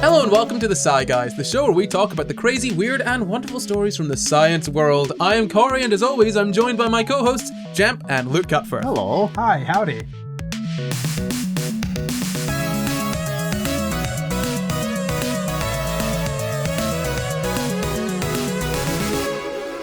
Hello and welcome to the SCI Guys, the show where we talk about the crazy, weird, and wonderful stories from the science world. I am Corey, and as always, I'm joined by my co-hosts, Jamp and Luke Cutfer. Hello. Hi, howdy.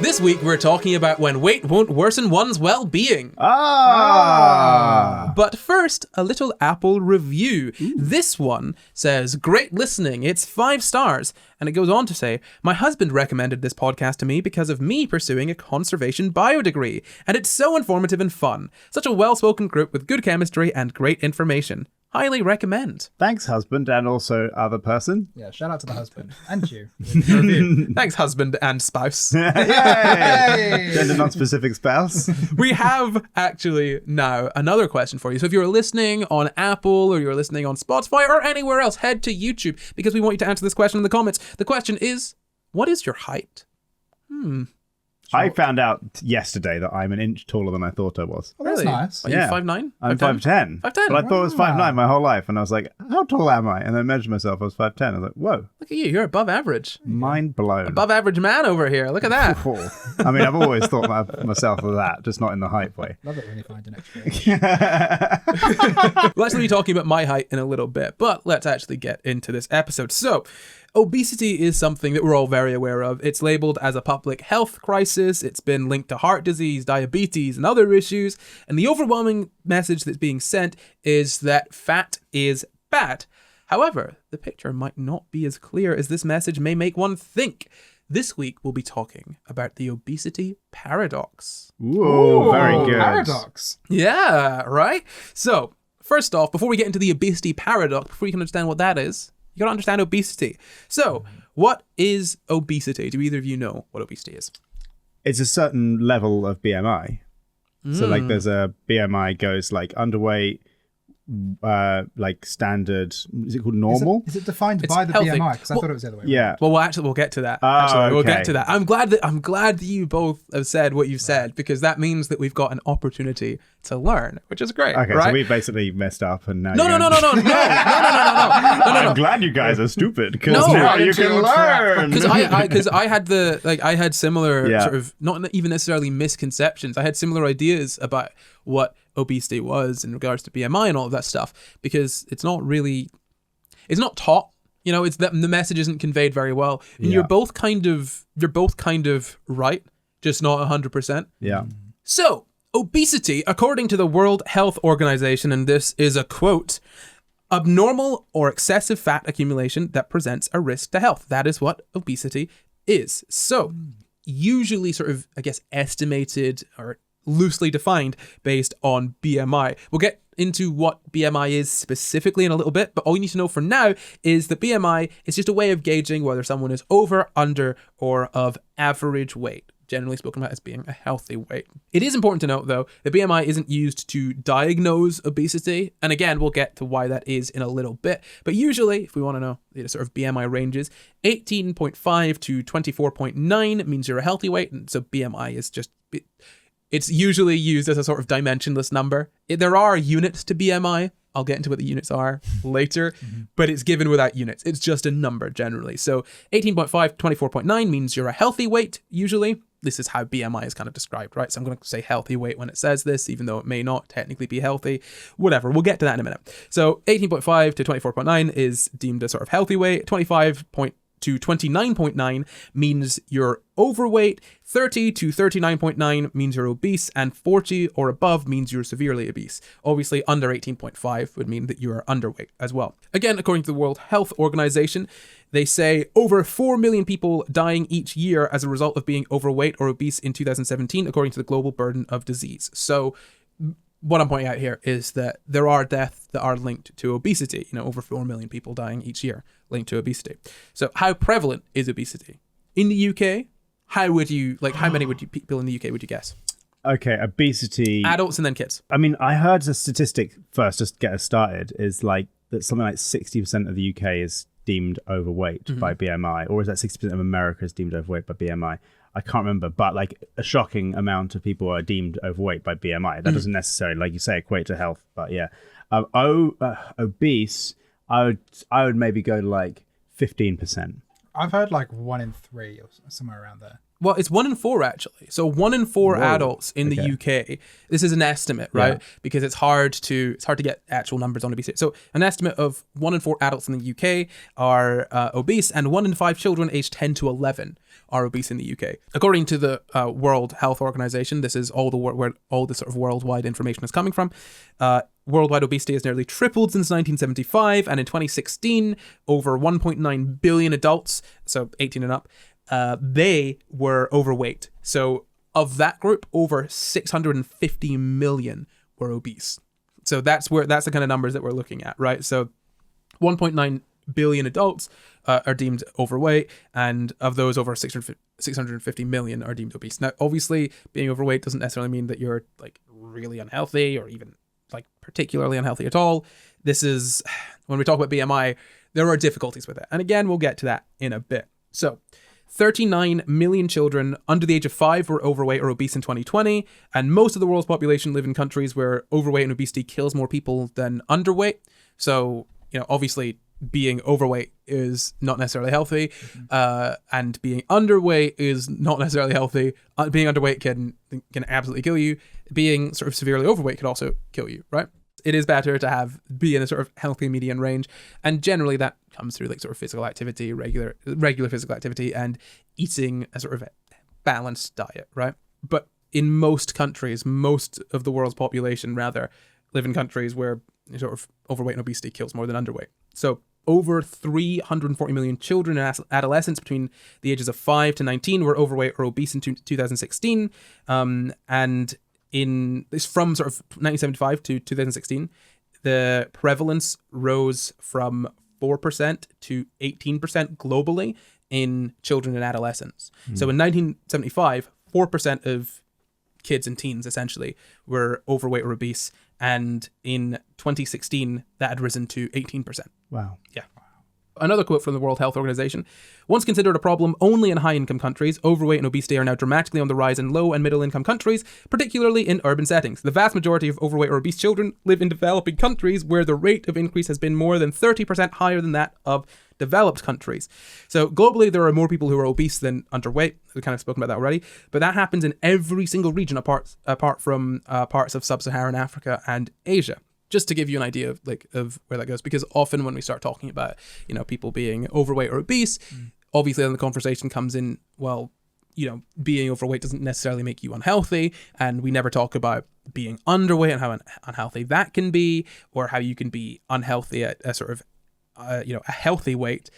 This week we're talking about when weight won't worsen one's well-being. But first, a little Apple review. This one says, great listening, it's 5 stars. And it goes on to say, my husband recommended this podcast to me because of me pursuing a conservation bio degree. And it's so informative and fun. Such a well-spoken group with good chemistry and great information. Highly recommend. Thanks, husband, and also other person. Yeah, shout out to the husband and you. Review. Thanks, husband and spouse. Yay! Gender non-specific spouse. We have actually now another question for you. So if you're listening on Apple or you're listening on Spotify or anywhere else, head to YouTube because we want you to answer this question in the comments. The question is, what is your height? I found out yesterday that I'm an inch taller than I thought I was. Oh, that's Really? nice. Are you 5'9"? I'm 5'10". 5'10". But I thought it was 5'9" my whole life. And I was like, how tall am I? And then I measured myself, I was 5'10". I was like, whoa. Look at you, you're above average. Mind blown. Above average man over here. Look at that. I mean, I've always thought myself of that, just not in the height way. Love it when you find an extra. We'll actually be talking about my height in a little bit, but let's actually get into this episode. So, obesity is something that we're all very aware of. It's labeled as a public health crisis. It's been linked to heart disease, diabetes, and other issues. And the overwhelming message that's being sent is that fat is bad. However, the picture might not be as clear as this message may make one think. This week, we'll be talking about the obesity paradox. Ooh, very good. Paradox. Yeah, right? So, first off, before we get into the obesity paradox, before you can understand what that is, you gotta understand obesity. So, what is obesity? Do either of you know what obesity is? It's a certain level of BMI. So like there's a BMI goes like underweight, like standard, is it called normal? Is it defined It's by the healthy. BMI? Because I Well, thought it was the other way around. Yeah. Well, we'll get to that. Oh, Actually, we'll okay. get to that. I'm glad that you both have said what you've said because that means that we've got an opportunity to learn, which is great. Okay, right? so we basically messed up and now No. I'm glad you guys are stupid because No. now Right you into can your trap. learn. Because I had similar Yeah. sort of not even necessarily misconceptions. I had similar ideas about what obesity was in regards to BMI and all of that stuff because it's not taught. You know, it's that the message isn't conveyed very well. And Yeah. you're both kind of right, just not 100%. Yeah. So, obesity, according to the World Health Organization, and this is a quote, abnormal or excessive fat accumulation that presents a risk to health. That is what obesity is. So, usually sort of, I guess, estimated or loosely defined based on BMI. We'll get into what BMI is specifically in a little bit, but all you need to know for now is that BMI is just a way of gauging whether someone is over, under, or of average weight, generally spoken about as being a healthy weight. It is important to note, though, that BMI isn't used to diagnose obesity, and again, we'll get to why that is in a little bit, but usually, if we want to know the sort of BMI ranges, 18.5 to 24.9 means you're a healthy weight, and so BMI is just... It's usually used as a sort of dimensionless number. There are units to BMI. I'll get into what the units are later, but it's given without units. It's just a number generally. So 18.5 to 24.9 means you're a healthy weight, usually. This is how BMI is kind of described, right? So I'm going to say healthy weight when it says this, even though it may not technically be healthy. Whatever, we'll get to that in a minute. So 18.5 to 24.9 is deemed a sort of healthy weight. 25 to 29.9 means you're overweight, 30 to 39.9 means you're obese, and 40 or above means you're severely obese. Obviously, under 18.5 would mean that you are underweight as well. Again, according to the World Health Organization, they say over 4 million people dying each year as a result of being overweight or obese in 2017, according to the Global Burden of Disease. So what I'm pointing out here is that there are deaths that are linked to obesity. You know, over 4 million people dying each year linked to obesity. So how prevalent is obesity? In the UK, how many people in the UK would you guess? Okay, obesity. Adults and then kids. I mean, I heard a statistic first, just to get us started, is like that something like 60% of the UK is deemed overweight by BMI, or is that 60% of America is deemed overweight by BMI? I can't remember, but like a shocking amount of people are deemed overweight by BMI. That doesn't necessarily, like you say, equate to health, but yeah. Obese, I would maybe go to like 15%. I've heard like 1 in 3 or somewhere around there. Well, it's 1 in 4 actually. So 1 in 4 Whoa. adults in the UK. This is an estimate, right? Yeah. Because it's hard to get actual numbers on obesity. So an estimate of 1 in 4 adults in the UK are obese, and 1 in 5 children aged 10 to 11 are obese in the UK. According to the World Health Organization, this is all where all the sort of worldwide information is coming from. Worldwide obesity has nearly tripled since 1975, and in 2016, over 1.9 billion adults, so 18 and up, they were overweight. So of that group, over 650 million were obese. So that's the kind of numbers that we're looking at, right? So 1.9 billion adults are deemed overweight, and of those, over 650 million are deemed obese. Now, obviously, being overweight doesn't necessarily mean that you're like really unhealthy or even like particularly unhealthy at all. This is, when we talk about BMI, there are difficulties with it. And again, we'll get to that in a bit. So 39 million children under the age of 5 were overweight or obese in 2020, and most of the world's population live in countries where overweight and obesity kills more people than underweight. So, obviously being overweight is not necessarily healthy, and being underweight is not necessarily healthy. Being underweight can absolutely kill you. Being sort of severely overweight could also kill you, right? It is better to be in a sort of healthy median range, and generally that comes through like sort of physical activity, regular physical activity, and eating a sort of balanced diet, right? But in most countries, most of the world's population rather live in countries where sort of overweight and obesity kills more than underweight. So over 340 million children and adolescents between the ages of 5 to 19 were overweight or obese in 2016, and it's from sort of 1975 to 2016, the prevalence rose from 4% to 18% globally in children and adolescents. So in 1975, 4% of kids and teens essentially were overweight or obese, and in 2016 that had risen to 18%. Wow. Yeah. Another quote from the World Health Organization: once considered a problem only in high-income countries, overweight and obesity are now dramatically on the rise in low and middle-income countries, particularly in urban settings. The vast majority of overweight or obese children live in developing countries where the rate of increase has been more than 30% higher than that of developed countries. So globally, there are more people who are obese than underweight. We've kind of spoken about that already, but that happens in every single region apart from parts of sub-Saharan Africa and Asia. Just to give you an idea of where that goes, because often when we start talking about, people being overweight or obese, obviously then the conversation comes in, well, being overweight doesn't necessarily make you unhealthy, and we never talk about being underweight and how unhealthy that can be, or how you can be unhealthy at a sort of, a healthy weight.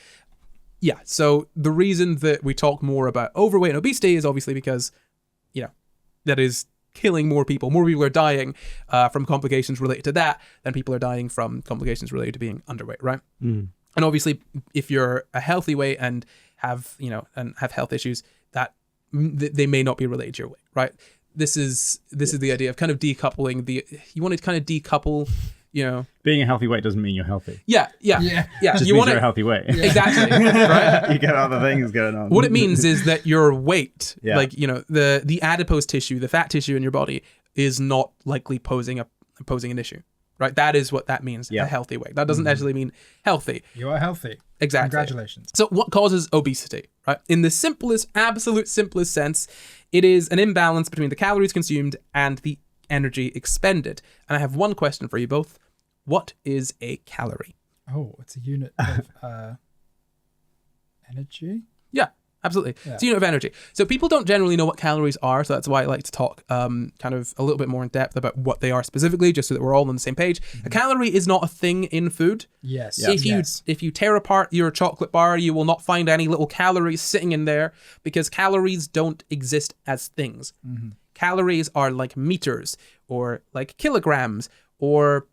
Yeah, so the reason that we talk more about overweight and obesity is obviously because, that is killing more people. More people are dying from complications related to that than people are dying from complications related to being underweight, right? And obviously, if you're a healthy weight and have health issues, that they may not be related to your weight, right? This is the idea of kind of decoupling you want to kind of decouple, Being a healthy weight doesn't mean you're healthy. Yeah. Just You means want you're a healthy weight. Exactly, right? You get other things going on. What it means is that your weight, Yeah. the adipose tissue, the fat tissue in your body, is not likely posing an issue, right? That is what that means. Yeah. A healthy weight. That doesn't necessarily mean healthy. You are healthy. Exactly. Congratulations. So what causes obesity, right? In the absolute simplest sense, it is an imbalance between the calories consumed and the energy expended. And I have one question for you both. What is a calorie? Oh, it's a unit of energy? Yeah, absolutely. Yeah. It's a unit of energy. So people don't generally know what calories are, so that's why I like to talk kind of a little bit more in depth about what they are specifically, just so that we're all on the same page. A calorie is not a thing in food. Yes. If you tear apart your chocolate bar, you will not find any little calories sitting in there, because calories don't exist as things. Calories are like meters, or like kilograms, or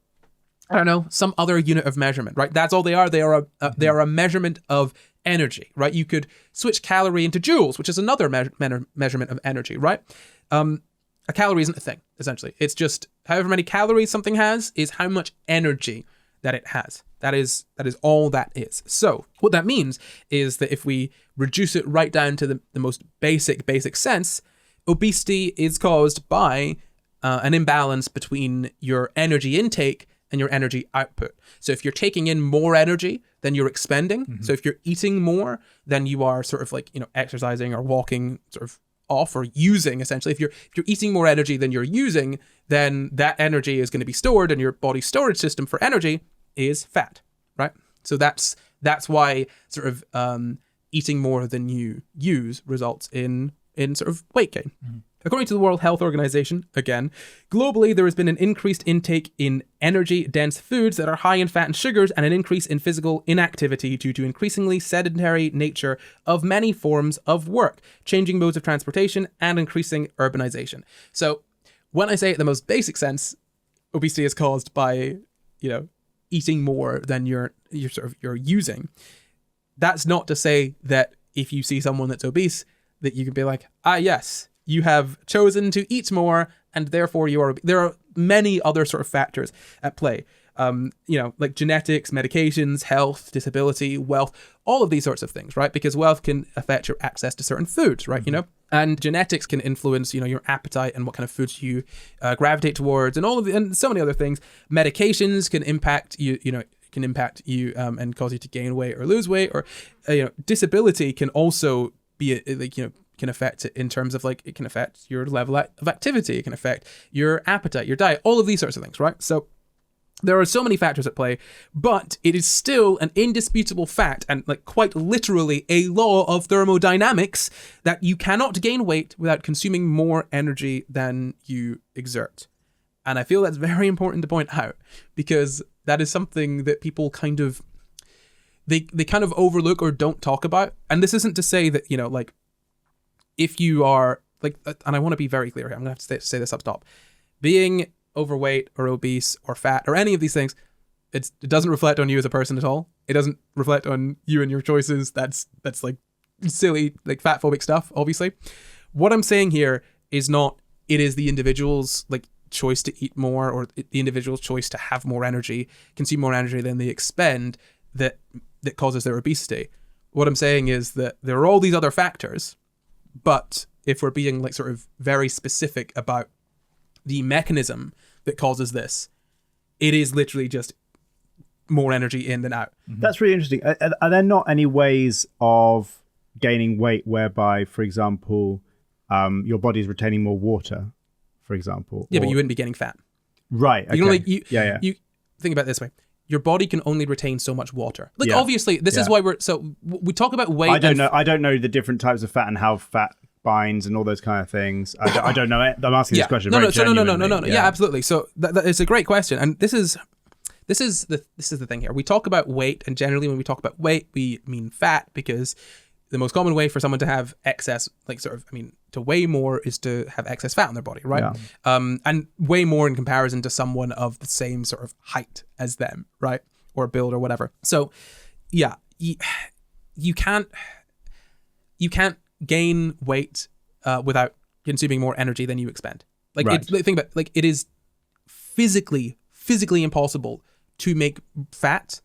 I don't know, some other unit of measurement, right? That's all they are. They are a measurement of energy, right? You could switch calorie into joules, which is another measurement of energy, right? A calorie isn't a thing, essentially. It's just however many calories something has is how much energy that it has. That is all that is. So what that means is that if we reduce it right down to the most basic sense, obesity is caused by an imbalance between your energy intake and your energy output. So if you're taking in more energy then you're expending. So if you're eating more, then you are sort of like, exercising or walking sort of off or using, essentially. If you're eating more energy than you're using, then that energy is going to be stored, and your body's storage system for energy is fat, right? So that's why sort of eating more than you use results in sort of weight gain. According to the World Health Organization, again, globally there has been an increased intake in energy-dense foods that are high in fat and sugars, and an increase in physical inactivity due to increasingly sedentary nature of many forms of work, changing modes of transportation, and increasing urbanization. So when I say it in the most basic sense, obesity is caused by, eating more than you're using. That's not to say that if you see someone that's obese, that you can be like, yes, you have chosen to eat more, and therefore you are. There are many other sort of factors at play. Like genetics, medications, health, disability, wealth, all of these sorts of things, right? Because wealth can affect your access to certain foods, right? And genetics can influence, your appetite and what kind of foods you gravitate towards, and so many other things. Medications can impact you, and cause you to gain weight or lose weight, or disability can also be can affect it in terms of like, it can affect your level of activity, it can affect your appetite, your diet, all of these sorts of things, right? So there are so many factors at play, but it is still an indisputable fact, and like quite literally a law of thermodynamics, that you cannot gain weight without consuming more energy than you exert. And I feel that's very important to point out, because that is something that people kind of, they kind of overlook or don't talk about. And this isn't to say that, like, if you are like, and I want to be very clear here, I'm gonna have to say this up top, being overweight or obese or fat or any of these things, it doesn't reflect on you as a person at all. It doesn't reflect on you and your choices. That's like silly, like fat phobic stuff, obviously. What I'm saying here is not, it is the individual's like choice to eat more, or the individual's choice to have more energy, consume more energy than they expend, that causes their obesity. What I'm saying is that there are all these other factors, but if we're being like sort of very specific about the mechanism that causes this, it is literally just more energy in than out. That's really interesting. Are there not any ways of gaining weight whereby, for example, your body is retaining more water, for example? Yeah, but you wouldn't be getting fat. Right. Okay. You think about it this way. Your body can only retain so much water. Like, obviously, this is why we talk about weight. I don't know the different types of fat and how fat binds and all those kind of things. I don't know it. I'm asking this question. No. Yeah, absolutely. So that it's a great question, and this is the thing here. We talk about weight, and generally when we talk about weight, we mean fat, because the most common way for someone to have excess, to weigh more, is to have excess fat on their body, right? Yeah. And weigh more in comparison to someone of the same sort of height as them, right? Or build or whatever. So, yeah, you can't gain weight without consuming more energy than you expend. Like, right. Think about, like, it is physically impossible to make fat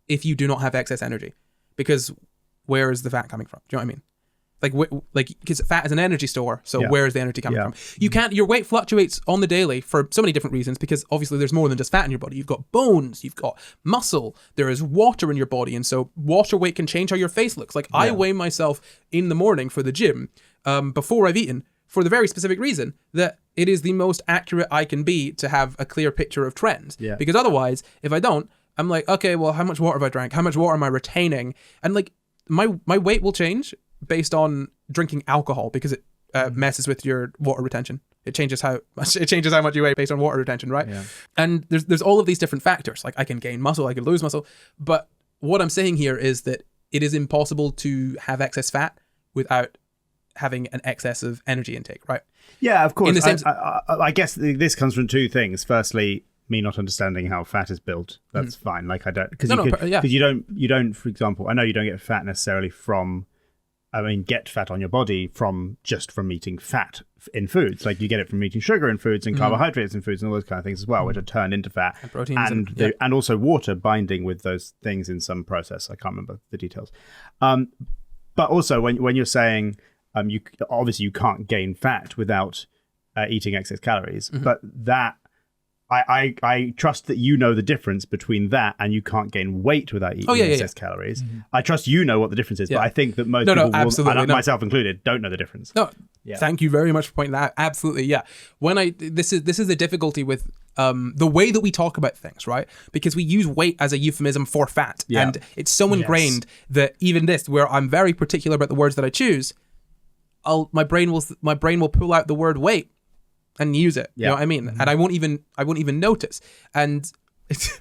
if you do not have excess energy, because where is the fat coming from? Do you know what I mean? Because fat is an energy store, so where is the energy coming from? Your weight fluctuates on the daily for so many different reasons, because obviously there's more than just fat in your body. You've got bones, you've got muscle, there is water in your body, and so water weight can change how your face looks. Like, I weigh myself in the morning for the gym, before I've eaten, for the very specific reason that it is the most accurate I can be to have a clear picture of trends. Yeah. Because otherwise, if I don't, I'm like, okay, well, how much water have I drank? How much water am I retaining? And like, my weight will change based on drinking alcohol, because it messes with your water retention. It changes how much you weigh based on water retention, right? Yeah. And there's all of these different factors. Like, I can gain muscle, I can lose muscle, but what I'm saying here is that it is impossible to have excess fat without having an excess of energy intake, right? Yeah, of course. In the same I guess this comes from two things. Firstly, me not understanding how fat is built. That's fine. Like, I don't, because you don't, for example, I know you don't get fat necessarily from, get fat on your body from eating fat in foods. Like, you get it from eating sugar in foods and carbohydrates in foods and all those kind of things as well, which are turned into fat. And proteins. And also water binding with those things in some process. I can't remember the details. But also, when you're saying, you can't gain fat without eating excess calories, but that I trust that you know the difference between that and you can't gain weight without eating excess calories. I trust you know what the difference is, but I think that most people, absolutely, and myself included, don't know the difference. No, thank you very much for pointing that out. Absolutely, yeah. This is the difficulty with the way that we talk about things, right? Because we use weight as a euphemism for fat, and it's so ingrained that even this, where I'm very particular about the words that I choose, my brain will pull out the word weight and use it. You know what I mean? And I won't even notice. And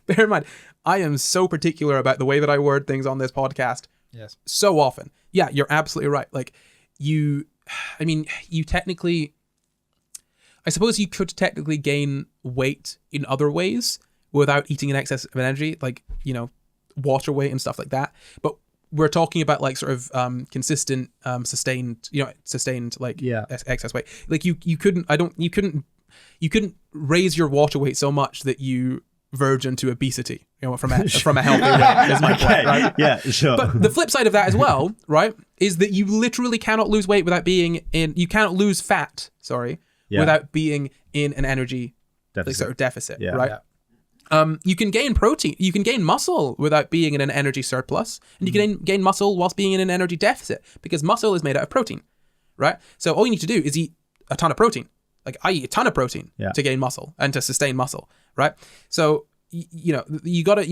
bear in mind, I am so particular about the way that I word things on this podcast. Yes. So often. Yeah, you're absolutely right. Like you technically, I suppose you could technically gain weight in other ways without eating in excess of energy, like, you know, water weight and stuff like that. But we're talking about like sort of consistent, sustained like excess weight. Like you couldn't raise your water weight so much that you verge into obesity, you know, from a healthy weight is my point, right? Yeah, sure. But the flip side of that as well, right, is that you literally cannot lose weight without being in, you cannot lose fat, without being in an energy deficit, right? Yeah. You can gain protein, you can gain muscle without being in an energy surplus, and you can gain muscle whilst being in an energy deficit, because muscle is made out of protein, right? So all you need to do is eat a ton of protein. Like I eat a ton of protein to gain muscle and to sustain muscle, right? So you know, you gotta.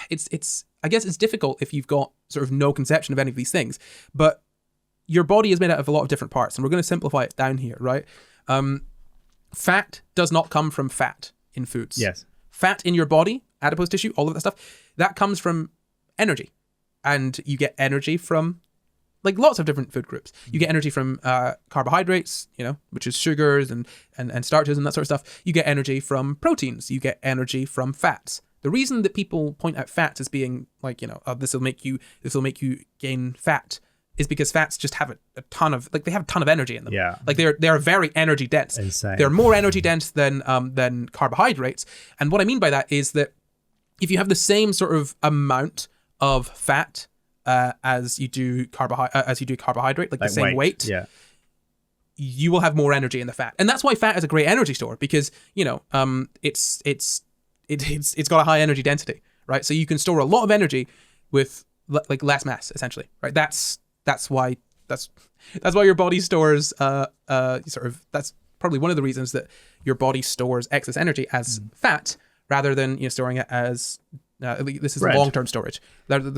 It's I guess it's difficult if you've got sort of no conception of any of these things, but your body is made out of a lot of different parts, and we're going to simplify it down here, right? Fat does not come from fat in foods. Yes. Fat in your body, adipose tissue, all of that stuff, that comes from energy. And you get energy from like lots of different food groups. You get energy from carbohydrates, you know, which is sugars and starches and that sort of stuff. You get energy from proteins. You get energy from fats. The reason that people point out fats as being like, you know, this will make you gain fat is because fats just have a ton of, like, they have a ton of energy in them. Yeah. Like they're very energy dense. Insane. They're more energy dense than carbohydrates. And what I mean by that is that if you have the same sort of amount of fat as you do carbohydrate, like the same weight, you will have more energy in the fat. And that's why fat is a great energy store, because, you know, it's got a high energy density, right? So you can store a lot of energy with like less mass, essentially, right? That's why your body stores that's probably one of the reasons that your body stores excess energy as fat rather than, you know, storing it as this is long-term storage rather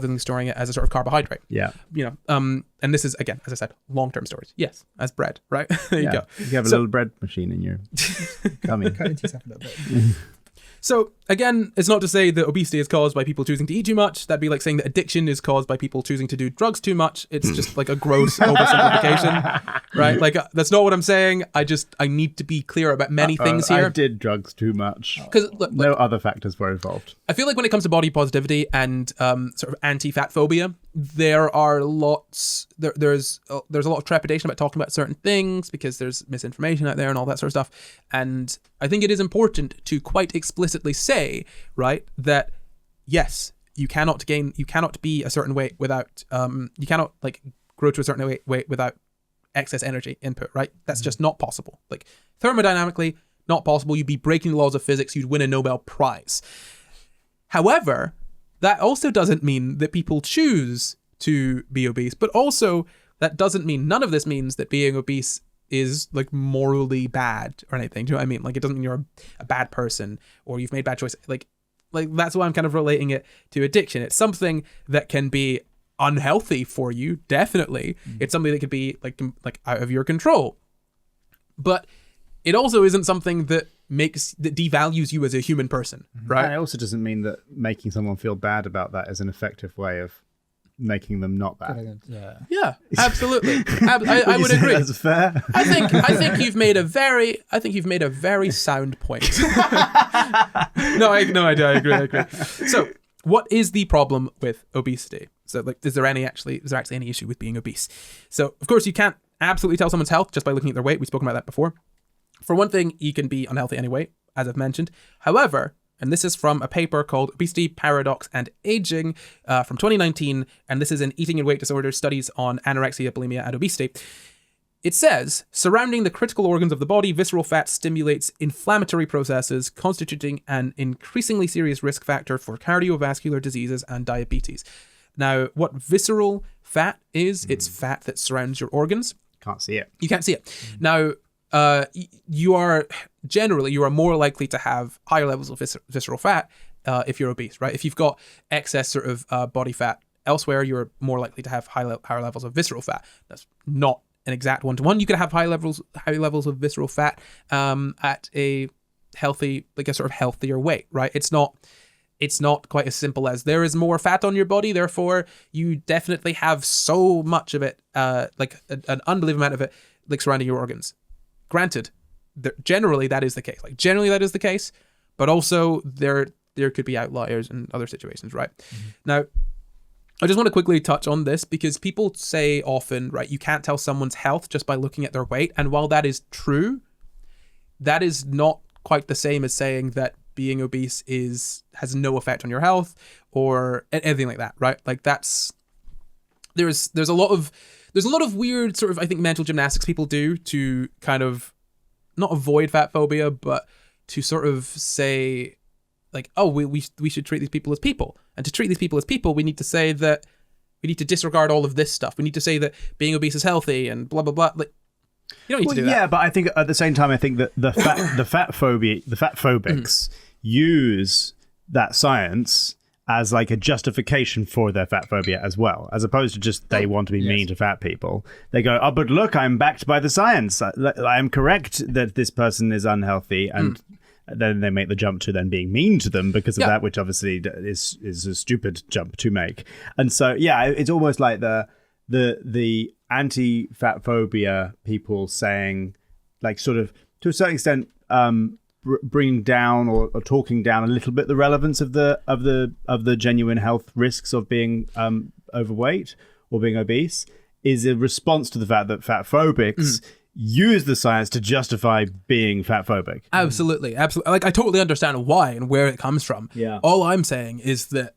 than storing it as a sort of carbohydrate. Yeah. You know, and this is, again, as I said, long-term storage. Yes, as bread, right? There you go. You have a little bread machine in your tummy. Cut into yourself a little bit. So again, it's not to say that obesity is caused by people choosing to eat too much. That'd be like saying that addiction is caused by people choosing to do drugs too much. It's just like a gross oversimplification, right? Like that's not what I'm saying. I need to be clear about many things here. I did drugs too much. Because no other factors were involved. I feel like when it comes to body positivity and sort of anti-fat phobia, there are lots. There's a lot of trepidation about talking about certain things because there's misinformation out there and all that sort of stuff. And I think it is important to quite explicitly say, right, that yes, you cannot be a certain weight without you cannot like grow to a certain weight without excess energy input, right? That's just not possible. Like thermodynamically, not possible. You'd be breaking the laws of physics. You'd win a Nobel Prize. However, that also doesn't mean that people choose to be obese, but also that doesn't mean, none of this means that being obese is like morally bad or anything. Do you know what I mean? Like it doesn't mean you're a bad person or you've made bad choices. Like that's why I'm kind of relating it to addiction. It's something that can be unhealthy for you, definitely. It's something that could be like out of your control. But it also isn't something that devalues you as a human person, right? And it also doesn't mean that making someone feel bad about that is an effective way of making them not bad. Yeah, absolutely. I would agree. That's fair. I think you've made a very sound point. No, I agree. So, what is the problem with obesity? So, like, is there actually any issue with being obese? So, of course, you can't absolutely tell someone's health just by looking at their weight. We've spoken about that before. For one thing, you can be unhealthy anyway, as I've mentioned. However, and this is from a paper called Obesity Paradox and Aging from 2019, and this is in Eating and Weight Disorders Studies on Anorexia, Bulimia, and Obesity. it says, surrounding the critical organs of the body, visceral fat stimulates inflammatory processes, constituting an increasingly serious risk factor for cardiovascular diseases and diabetes. Now, what visceral fat is, it's fat that surrounds your organs. Can't see it. You can't see it. Now, you are more likely to have higher levels of visceral fat if you're obese, right? If you've got excess sort of body fat elsewhere, you're more likely to have higher levels of visceral fat. That's not an exact one-to-one. You could have high levels of visceral fat at a healthy, like a sort of healthier weight, right? It's not quite as simple as there is more fat on your body, therefore you definitely have so much of it, like an unbelievable amount of it, like surrounding your organs. Granted, generally that is the case. But also there could be outliers in other situations, right? Mm-hmm. Now, I just want to quickly touch on this because people say often, right, you can't tell someone's health just by looking at their weight. And while that is true, that is not quite the same as saying that being obese has no effect on your health or anything like that, right? Like there's a lot of weird sort of, I think, mental gymnastics people do to kind of not avoid fat phobia, but to sort of say, like, oh, we should treat these people as people. And to treat these people as people, we need to say that we need to disregard all of this stuff. We need to say that being obese is healthy and blah, blah, blah. Like, you don't need to do that. Yeah, but I think at the same time, I think that the fat phobics use that science as like a justification for their fat phobia as well, as opposed to just they want to be mean to fat people. They go, oh, but look, I'm backed by the science. I am correct that this person is unhealthy, and then they make the jump to then being mean to them because of that, which obviously is a stupid jump to make. And so, yeah, it's almost like the anti-fat phobia people saying, like, sort of to a certain extent, bringing down or talking down a little bit the relevance of the genuine health risks of being overweight or being obese is a response to the fact that fat phobics use the science to justify being fat phobic. Absolutely. Like, I totally understand why and where it comes from. Yeah. All I'm saying is that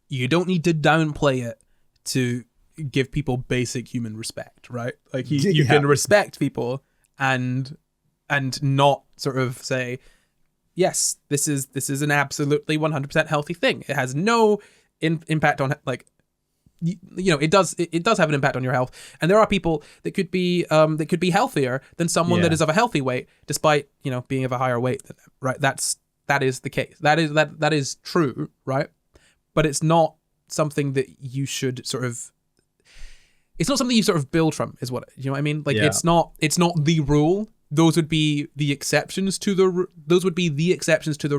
you don't need to downplay it to give people basic human respect, right? Like you can respect people and not sort of say, yes, this is an absolutely 100% healthy thing. It has no impact on, like, you know, it does have an impact on your health, and there are people that could be healthier than someone that is of a healthy weight, despite, you know, being of a higher weight than them, right? That is the case. That is true, right? But it's not something that you should sort of. It's not something you sort of build from, is what, you know what I mean? Like, it's not the rule. Those would be the exceptions to the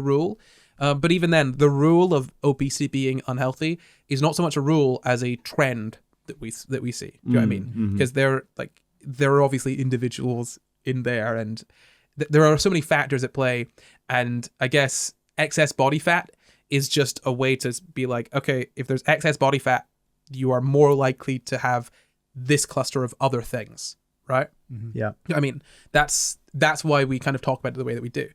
rule. But even then, the rule of obesity being unhealthy is not so much a rule as a trend that we see. Do you know what I mean? Because there are obviously individuals in there, and there are so many factors at play. And I guess excess body fat is just a way to be like, okay, if there's excess body fat, you are more likely to have this cluster of other things, right? Mm-hmm. Yeah. I mean, that's why we kind of talk about it the way that we do.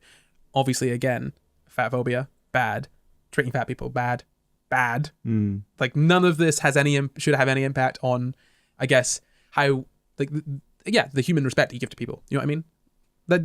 Obviously, again, fat phobia, bad. Treating fat people, bad. Like, none of this should have any impact on, I guess, how, like, the human respect that you give to people. You know what I mean? I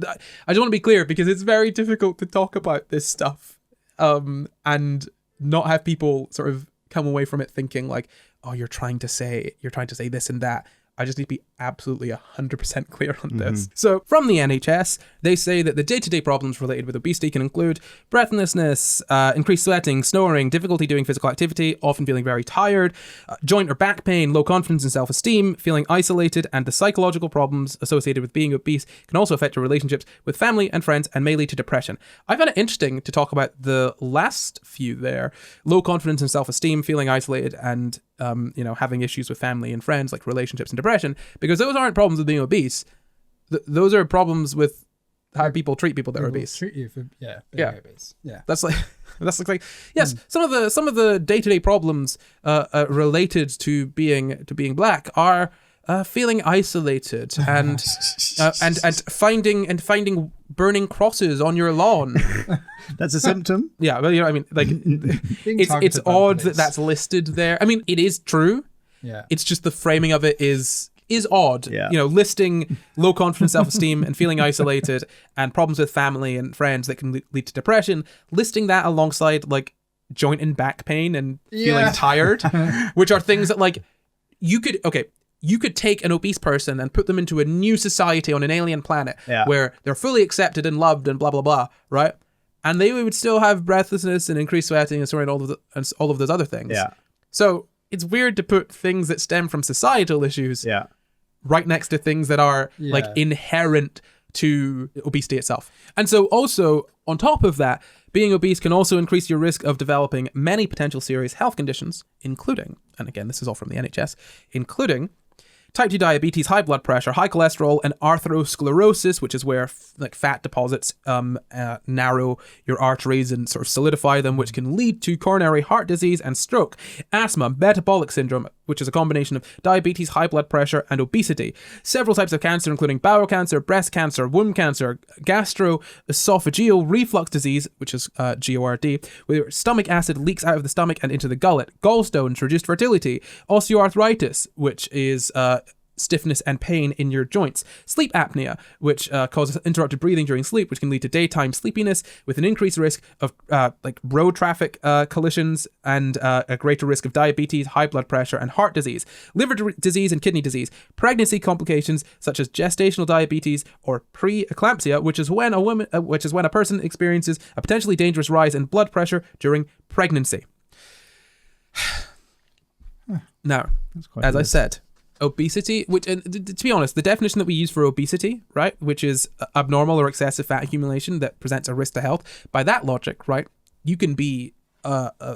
just want to be clear, because it's very difficult to talk about this stuff and not have people sort of come away from it thinking like, oh, you're trying to say this and that. I just need to be absolutely 100% clear on this. So from the NHS, they say that the day-to-day problems related with obesity can include breathlessness, increased sweating, snoring, difficulty doing physical activity, often feeling very tired, joint or back pain, low confidence and self-esteem, feeling isolated, and the psychological problems associated with being obese can also affect your relationships with family and friends and may lead to depression. I found it interesting to talk about the last few there, low confidence and self-esteem, feeling isolated, and having issues with family and friends, like relationships and depression, because those aren't problems with being obese. Those are problems with how people treat people that are obese. Treat you for being obese. Yeah. That's like yes. Some of the day-to-day problems related to being black are feeling isolated and finding burning crosses on your lawn. That's a symptom. Yeah, well, you know what I mean, like, it's odd that that's listed there. I mean, it is true. Yeah. It's just the framing of it is is odd. Yeah. Listing low confidence self-esteem and feeling isolated and problems with family and friends that can lead to depression, listing that alongside like joint and back pain and feeling tired, which are things that like you could take an obese person and put them into a new society on an alien planet where they're fully accepted and loved and blah, blah, blah, right? And they would still have breathlessness and increased sweating and all of those other things. Yeah. So it's weird to put things that stem from societal issues right next to things that are like inherent to obesity itself. And so also on top of that, being obese can also increase your risk of developing many potential serious health conditions, including, and again, this is all from the NHS, including type 2 diabetes, high blood pressure, high cholesterol, and atherosclerosis, which is where like fat deposits narrow your arteries and sort of solidify them, which can lead to coronary heart disease and stroke, asthma, metabolic syndrome, which is a combination of diabetes, high blood pressure, and obesity. Several types of cancer, including bowel cancer, breast cancer, womb cancer, gastroesophageal reflux disease, which is GORD, where stomach acid leaks out of the stomach and into the gullet, gallstones, reduced fertility, osteoarthritis, which is stiffness and pain in your joints, sleep apnea, which causes interrupted breathing during sleep, which can lead to daytime sleepiness with an increased risk of like road traffic collisions and a greater risk of diabetes, high blood pressure, and heart disease, liver disease and kidney disease, pregnancy complications such as gestational diabetes or preeclampsia, which is when a person experiences a potentially dangerous rise in blood pressure during pregnancy. Now, as I said, obesity, which, to be honest, the definition that we use for obesity, right, which is abnormal or excessive fat accumulation that presents a risk to health, by that logic, right, you can be,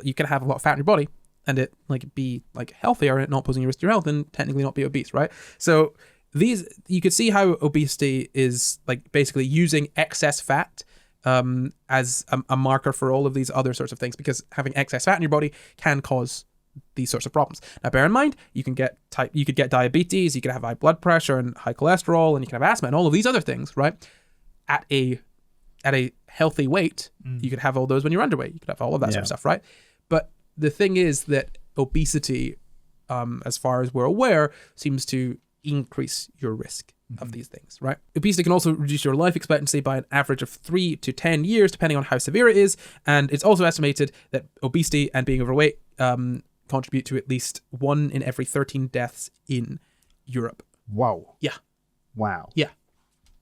you can have a lot of fat in your body and it like be like healthier and not posing a risk to your health and technically not be obese, right? So you could see how obesity is like basically using excess fat as a marker for all of these other sorts of things, because having excess fat in your body can cause these sorts of problems. Now, bear in mind, you could get diabetes, you could have high blood pressure and high cholesterol, and you can have asthma and all of these other things, right? At a healthy weight, you could have all those when you're underweight. You could have all of that sort of stuff, right? But the thing is that obesity, as far as we're aware, seems to increase your risk of these things, right? Obesity can also reduce your life expectancy by an average of 3 to 10 years, depending on how severe it is. And it's also estimated that obesity and being overweight contribute to at least 1 in every 13 deaths in Europe. Wow. Yeah. Wow. Yeah.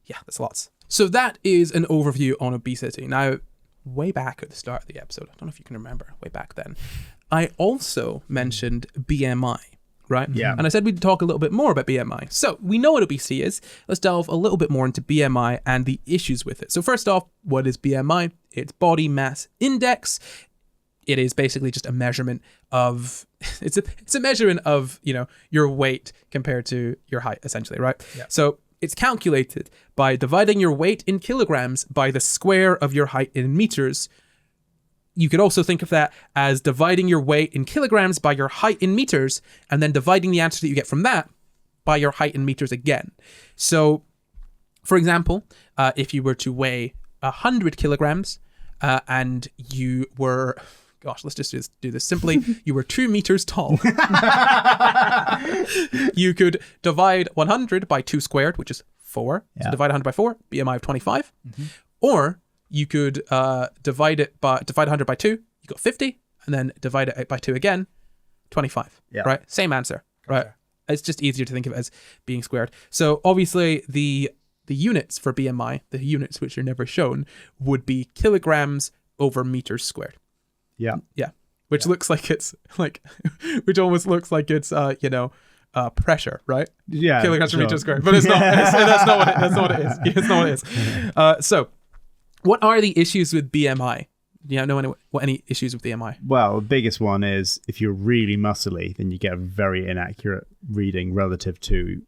Yeah, that's lots. So that is an overview on obesity. Now, way back at the start of the episode, I don't know if you can remember, way back then, I also mentioned BMI, right? Yeah. And I said we'd talk a little bit more about BMI. So we know what obesity is. Let's delve a little bit more into BMI and the issues with it. So first off, what is BMI? It's body mass index. It is basically just a measurement of, it's a measurement of, your weight compared to your height, essentially, right? Yeah. So it's calculated by dividing your weight in kilograms by the square of your height in meters. You could also think of that as dividing your weight in kilograms by your height in meters, and then dividing the answer that you get from that by your height in meters again. So, for example, if you were to weigh 100 kilograms and you were... Gosh, let's just do this simply. You were 2 meters tall. You could divide 100 by 2 squared, which is 4. Yeah. So divide 100 by 4, BMI of 25. Mm-hmm. Or you could divide 100 by 2, you got 50, and then divide it by 2 again, 25. Yeah. Right? Same answer. Gotcha. Right? It's just easier to think of it as being squared. So obviously the units for BMI, the units which are never shown, would be kilograms over meters squared. Yeah. Yeah. Which looks like it's which almost looks like it's, pressure, right? Yeah. Kilograms per meter squared. But it's not. That's not what it is. It's not what it is. So what are the issues with BMI? Do you know any issues with BMI? Well, the biggest one is if you're really muscly, then you get a very inaccurate reading relative to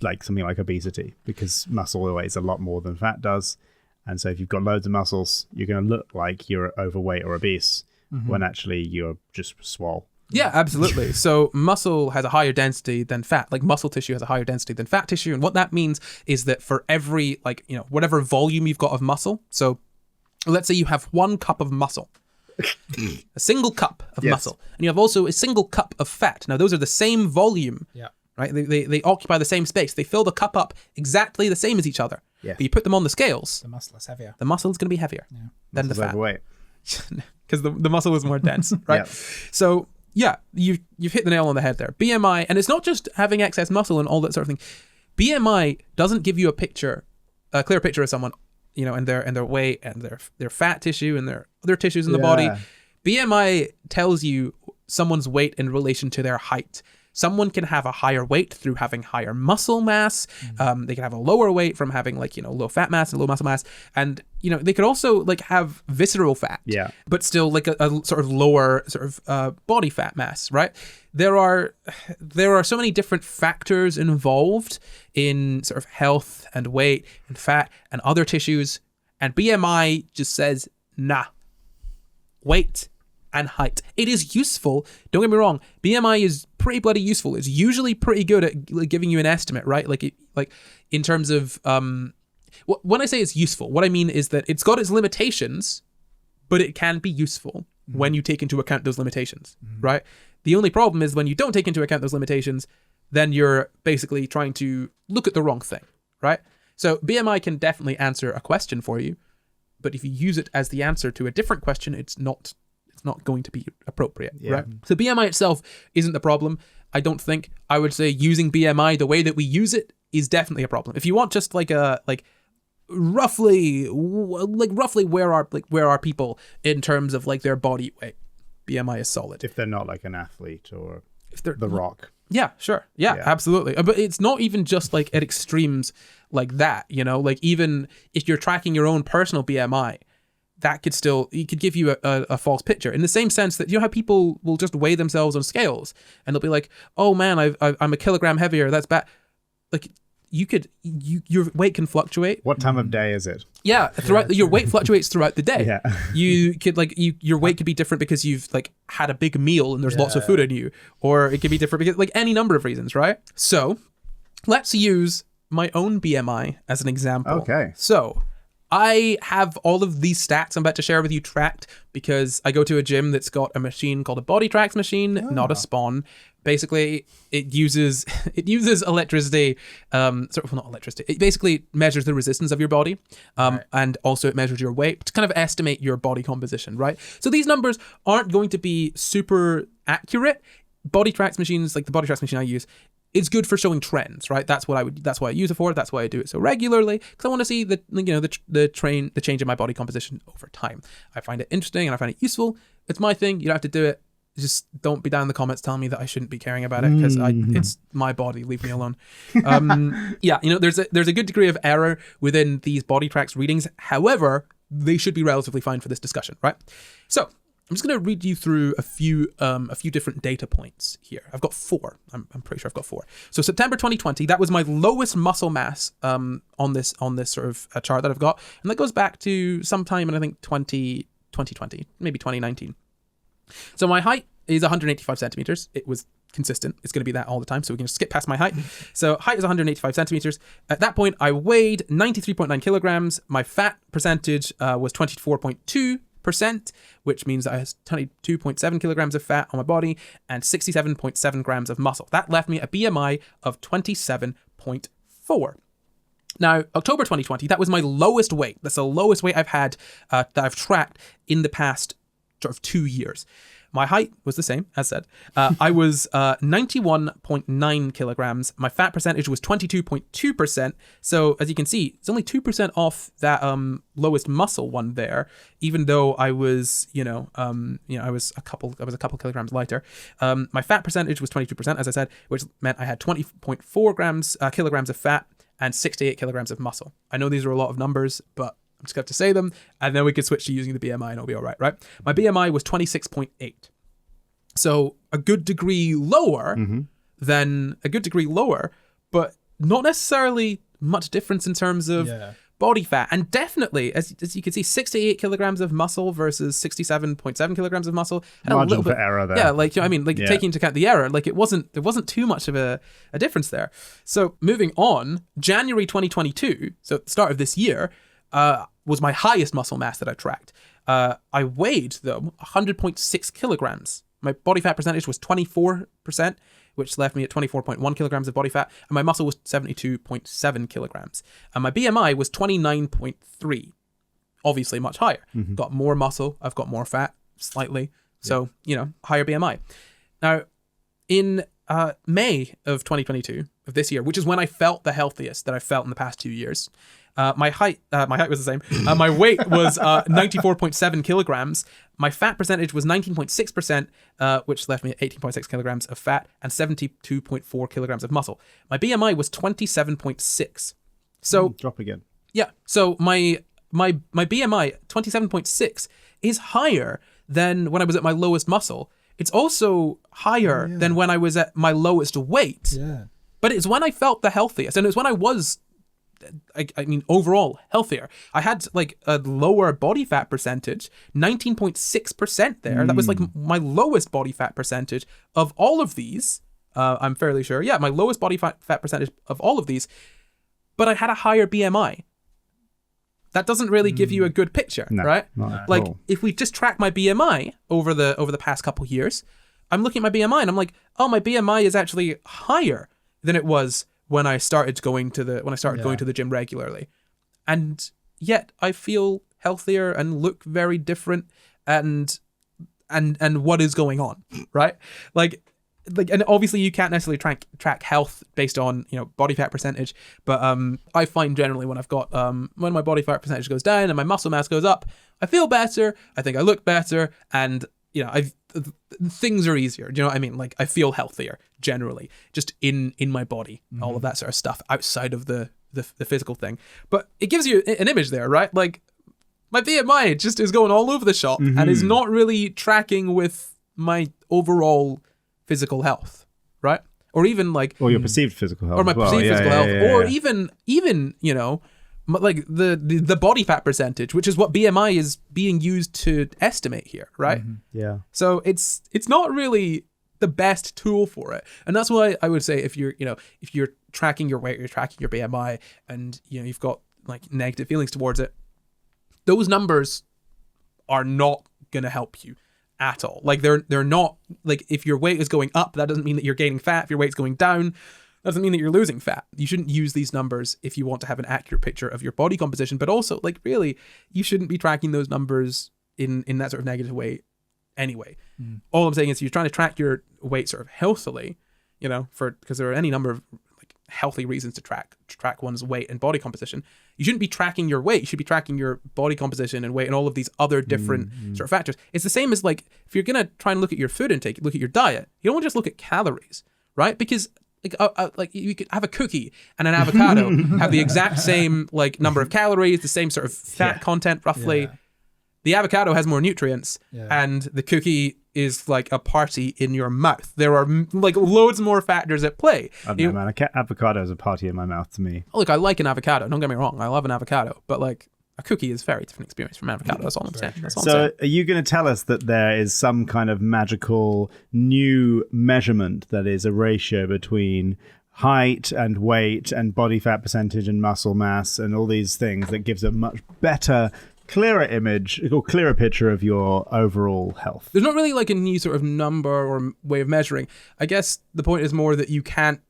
like something like obesity, because muscle weighs a lot more than fat does. And so if you've got loads of muscles, you're going to look like you're overweight or obese. Mm-hmm. When actually you're just swole. Yeah, absolutely. So muscle has a higher density than fat. Like muscle tissue has a higher density than fat tissue. And what that means is that for every, whatever volume you've got of muscle. So let's say you have 1 cup of muscle, a single cup of muscle. And you have also a single cup of fat. Now those are the same volume right? They occupy the same space. They fill the cup up exactly the same as each other. Yeah. But you put them on the scales, The muscle is heavier. the muscle is going to be heavier than the Muscle's fat. overweight. Because the muscle is more dense, right? Yeah. So yeah, you've hit the nail on the head there. BMI, and it's not just having excess muscle and all that sort of thing. BMI doesn't give you a clear picture of someone, and their weight and their fat tissue and their other tissues in the body. BMI tells you someone's weight in relation to their height. Someone can have a higher weight through having higher muscle mass. They can have a lower weight from having low fat mass and low muscle mass. And, they could also have visceral fat, but still a sort of lower sort of body fat mass, right? There are so many different factors involved in sort of health and weight and fat and other tissues. And BMI just says, nah, weight and height. It is useful. Don't get me wrong. BMI is pretty bloody useful. It's usually pretty good at giving you an estimate, right? Like in terms of when I say it's useful, what I mean is that it's got its limitations, but it can be useful when you take into account those limitations, right? The only problem is when you don't take into account those limitations, then you're basically trying to look at the wrong thing, right? So BMI can definitely answer a question for you, but if you use it as the answer to a different question, it's not going to be appropriate, right? So BMI itself isn't the problem. I don't think. I would say using BMI the way that we use it is definitely a problem. If you want just roughly where are people in terms of their body weight, BMI is solid. If they're not an athlete or if they're The Rock. Yeah, sure. Yeah, absolutely. But it's not even just at extremes like that, even if you're tracking your own personal BMI, that it could give you a false picture, in the same sense that how people will just weigh themselves on scales and they'll be like, oh man, I'm a kilogram heavier, that's bad. Your weight can fluctuate. What time of day is it? Yeah, your weight fluctuates throughout the day. Yeah. You could your weight could be different because you've had a big meal and there's lots of food in you, or it could be different because any number of reasons, right? So let's use my own BMI as an example. Okay. So I have all of these stats I'm about to share with you tracked because I go to a gym that's got a machine called a Body Tracks machine, not a Spawn. Basically, it uses electricity, not electricity. It basically measures the resistance of your body, and also it measures your weight to kind of estimate your body composition, right? So these numbers aren't going to be super accurate. Body Tracks machines, like the Body Tracks machine I use, it's good for showing trends, right? That's why I use it for. That's why I do it so regularly, because I want to see the change in my body composition over time. I find it interesting and I find it useful. It's my thing. You don't have to do it. Just don't be down in the comments telling me that I shouldn't be caring about it, because it's my body. Leave me alone. There's a good degree of error within these Body Tracks readings. However, they should be relatively fine for this discussion, right? So I'm just going to read you through a few different data points here. I've got 4. I'm pretty sure I've got 4. So September 2020, that was my lowest muscle mass on this sort of chart that I've got, and that goes back to sometime in I think 2020, maybe 2019. So my height is 185 centimeters. It was consistent. It's going to be that all the time, so we can just skip past my height. So height is 185 centimeters. At that point, I weighed 93.9 kilograms. My fat percentage was 24.2%, which means that I have 22.7 kilograms of fat on my body and 67.7 grams of muscle. That left me a BMI of 27.4. Now, October 2020, that was my lowest weight. That's the lowest weight I've had that I've tracked in the past sort of 2 years. My height was the same, as said. I was 91.9 kilograms. My fat percentage was 22.2%. So as you can see, it's only 2% off that lowest muscle one there, even though I was, I was a couple kilograms lighter. My fat percentage was 22%, as I said, which meant I had 20.4 kilograms of fat and 68 kilograms of muscle. I know these are a lot of numbers, but I'm just going to have to say them, and then we could switch to using the BMI and it'll be all right? My BMI was 26.8. So a good degree lower but not necessarily much difference in terms of body fat. And definitely, as you can see, 68 kilograms of muscle versus 67.7 kilograms of muscle. Margin for error there. Yeah, taking into account the error, there wasn't too much of a difference there. So moving on, January 2022, so at the start of this year, was my highest muscle mass that I tracked. I weighed, though, 100.6 kilograms. My body fat percentage was 24%, which left me at 24.1 kilograms of body fat, and my muscle was 72.7 kilograms. And my BMI was 29.3, obviously much higher. Got more muscle, I've got more fat, slightly. So, higher BMI. Now, in May of 2022, of this year, which is when I felt the healthiest that I felt in the past 2 years, my height was the same. My weight was 94.7 kilograms. My fat percentage was 19.6%, which left me at 18.6 kilograms of fat and 72.4 kilograms of muscle. My BMI was 27.6. So drop again. Yeah. So my BMI 27.6 is higher than when I was at my lowest muscle. It's also higher than when I was at my lowest weight. Yeah. But it's when I felt the healthiest, and it's when I was, overall healthier. I had like a lower body fat percentage, 19.6% there. That was like my lowest body fat percentage of all of these. I'm fairly sure. Yeah, my lowest body fat percentage of all of these. But I had a higher BMI. That doesn't really give you a good picture, right? Like if we just track my BMI over the past couple years, I'm looking at my BMI and I'm like, oh, my BMI is actually higher than it was when I started going to the gym regularly. And yet I feel healthier and look very different and what is going on, right? Like and obviously you can't necessarily track health based on body fat percentage, but I find generally when I've got when my body fat percentage goes down and my muscle mass goes up, I feel better, I think I look better, and things are easier. Do you know what I mean? Like I feel healthier generally, just in my body, all of that sort of stuff outside of the physical thing. But it gives you an image there, right? Like my BMI just is going all over the shop and is not really tracking with my overall physical health, right? Or even like, or your perceived physical health, or my perceived physical health, or even like the body fat percentage, which is what BMI is being used to estimate here, right? Yeah. So it's not really the best tool for it, and that's why I would say if you're tracking your weight, you're tracking your BMI, and you've got like negative feelings towards it, those numbers are not gonna help you at all. Like they're not, like if your weight is going up, that doesn't mean that you're gaining fat. If your weight's going down, that doesn't mean that you're losing fat. You shouldn't use these numbers if you want to have an accurate picture of your body composition, but also like really you shouldn't be tracking those numbers in that sort of negative way anyway. All I'm saying is you're trying to track your weight sort of healthily, because there are any number of like healthy reasons to track one's weight and body composition. You shouldn't be tracking your weight. You should be tracking your body composition and weight and all of these other different sort of factors. It's the same as like if you're going to try and look at your food intake, look at your diet, you don't want to just look at calories, right? Because like you could have a cookie and an avocado have the exact same like number of calories, the same sort of fat content roughly. Yeah. The avocado has more nutrients and the cookie is like a party in your mouth. There are like loads more factors at play. I don't know, man. Avocado is a party in my mouth to me. Look, I like an avocado. Don't get me wrong. I love an avocado. But like a cookie is a very different experience from an avocado. That's all I'm saying. So are you going to tell us that there is some kind of magical new measurement that is a ratio between height and weight and body fat percentage and muscle mass and all these things that gives a much better, clearer image or clearer picture of your overall health? There's not really like a new sort of number or way of measuring. I guess the point is more that you can't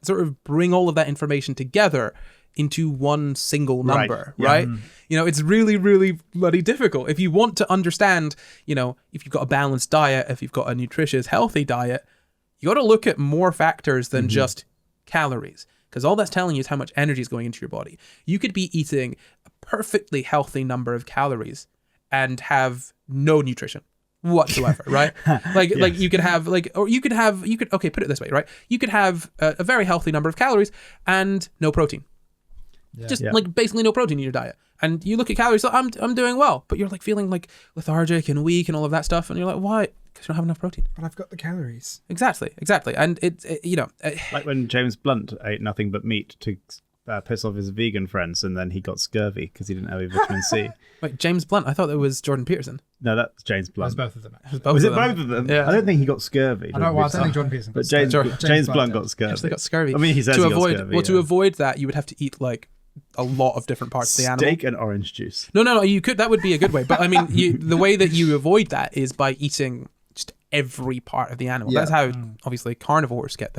sort of bring all of that information together into one single number, right? It's really, really bloody difficult. If you want to understand, if you've got a balanced diet, if you've got a nutritious, healthy diet, you got to look at more factors than just calories, because all that's telling you is how much energy is going into your body. You could be eating a perfectly healthy number of calories and have no nutrition whatsoever, right? Like you could have put it this way, right? You could have a very healthy number of calories and no protein. Like basically no protein in your diet. And you look at calories, like, I'm doing well, but you're like feeling like lethargic and weak and all of that stuff, and you're like, why? Because you don't have enough protein. But I've got the calories. Exactly. And like when James Blunt ate nothing but meat to piss off his vegan friends, and then he got scurvy because he didn't have any vitamin C. Wait, James Blunt? I thought that was Jordan Peterson. No, that's James Blunt. It was both of them. Was it both of them? Yeah. I don't think he got scurvy. I don't think Jordan Peterson. But James Blunt got scurvy. Actually got scurvy. I mean, he says he got scurvy. To avoid that, you would have to eat like a lot of different parts of the animal. Steak and orange juice. No, you could. That would be a good way. But I mean, the way that you avoid that is by eating just every part of the animal. Yeah. That's how obviously carnivores get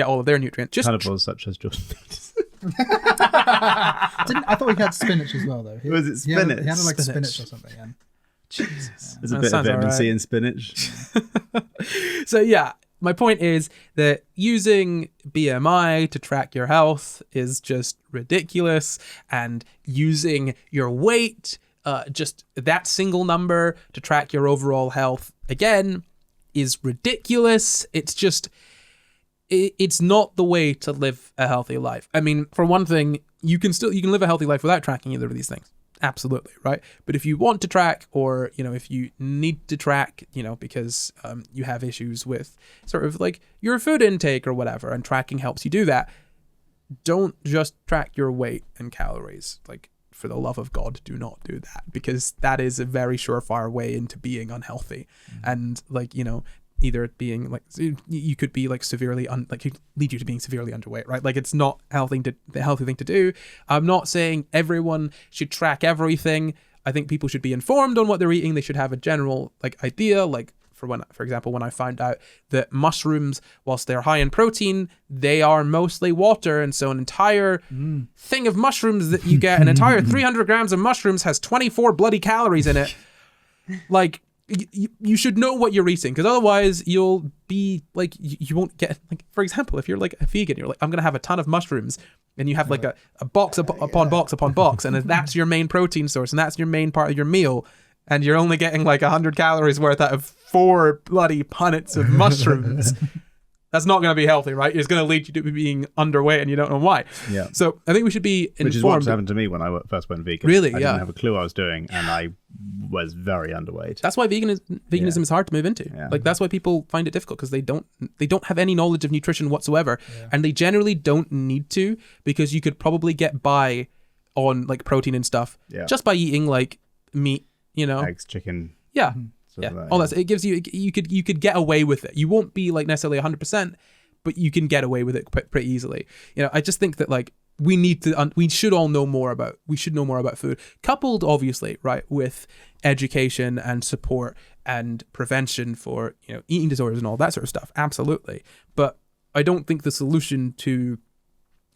all of their nutrients. Just Carnivores such as Jordan Peterson. I thought he had spinach as well, though. Was it spinach? He had like Spinach. spinach or something. Yeah. Jesus. There's a That bit of sounds vitamin C alright. in spinach. So yeah, my point is that using BMI to track your health is just ridiculous, and using your weight, just that single number to track your overall health, again, is ridiculous. It's just, it's not the way to live a healthy life. I mean, for one thing, you can live a healthy life without tracking either of these things. Absolutely, right? But if you want to track, or, you know, if you need to track, you know, because you have issues with sort of like your food intake or whatever, and tracking helps you do that, don't just track your weight and calories. Like, for the love of God, do not do that, because that is a very surefire way into being unhealthy. And like, you know, either it being like, you could be like severely could lead you to being severely underweight, right? Like, it's not the healthy thing to do. I'm not saying everyone should track everything. I think people should be informed on what they're eating. They should have a general like idea. Like, for example, when I found out that mushrooms, whilst they're high in protein, they are mostly water, and so an entire thing of mushrooms that you get, an entire 300 grams of mushrooms has 24 bloody calories in it. Like, you should know what you're eating, because otherwise you'll be like, you won't get, like, for example, if you're like a vegan, you're like, I'm gonna have a ton of mushrooms, and you have like a box upon box upon box, and that's your main protein source, and that's your main part of your meal, and you're only getting like 100 calories worth out of 4 bloody punnets of mushrooms. That's not going to be healthy, right? It's going to lead you to being underweight, and you don't know why. Yeah. So I think we should be informed. Which is what happened to me when I first went vegan. Really? I Yeah. didn't have a clue what I was doing, and I was very underweight. That's why veganism is hard to move into. Yeah. Like, that's why people find it difficult, because they don't have any knowledge of nutrition whatsoever, and they generally don't need to, because you could probably get by on like protein and stuff just by eating like meat, you know, Eggs, chicken. yeah. Sort Yeah, of that, all that. It gives you could get away with it. You won't be like necessarily 100%, but you can get away with it pretty easily. You know, I just think that like we should know more about food, coupled obviously, right, with education and support and prevention for, you know, eating disorders and all that sort of stuff. Absolutely, but I don't think the solution to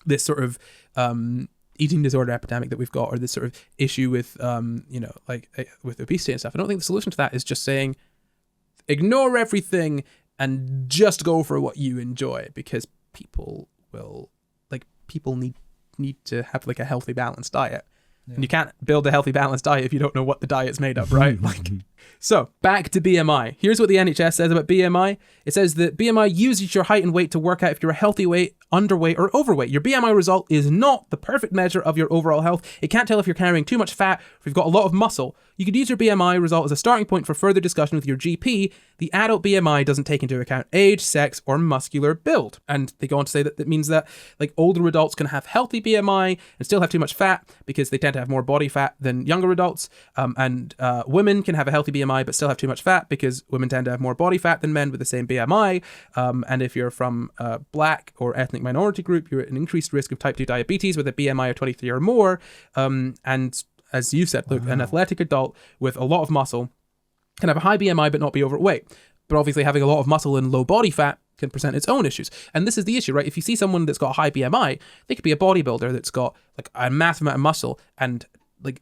this sort of eating disorder epidemic that we've got, or this sort of issue with you know, like with obesity and stuff, I don't think the solution to that is just saying ignore everything and just go for what you enjoy, because people need to have like a healthy balanced diet. And you can't build a healthy balanced diet if you don't know what the diet's made of, right? Like, so back to BMI. Here's what the NHS says about BMI. It says that BMI uses your height and weight to work out if you're a healthy weight, underweight, or overweight. Your BMI result is not the perfect measure of your overall health. It can't tell if you're carrying too much fat or if you've got a lot of muscle. You could use your BMI result as a starting point for further discussion with your GP. The adult BMI doesn't take into account age, sex, or muscular build. And they go on to say that means that like older adults can have healthy BMI and still have too much fat, because they tend to have more body fat than younger adults. And women can have a healthy BMI but still have too much fat, because women tend to have more body fat than men with the same BMI. And if you're from a black or ethnic minority group, you're at an increased risk of type 2 diabetes with a BMI of 23 or more. And as you said, look, an athletic adult with a lot of muscle can have a high BMI but not be overweight. But obviously having a lot of muscle and low body fat can present its own issues. And this is the issue, right? If you see someone that's got a high BMI, they could be a bodybuilder that's got like a massive amount of muscle and like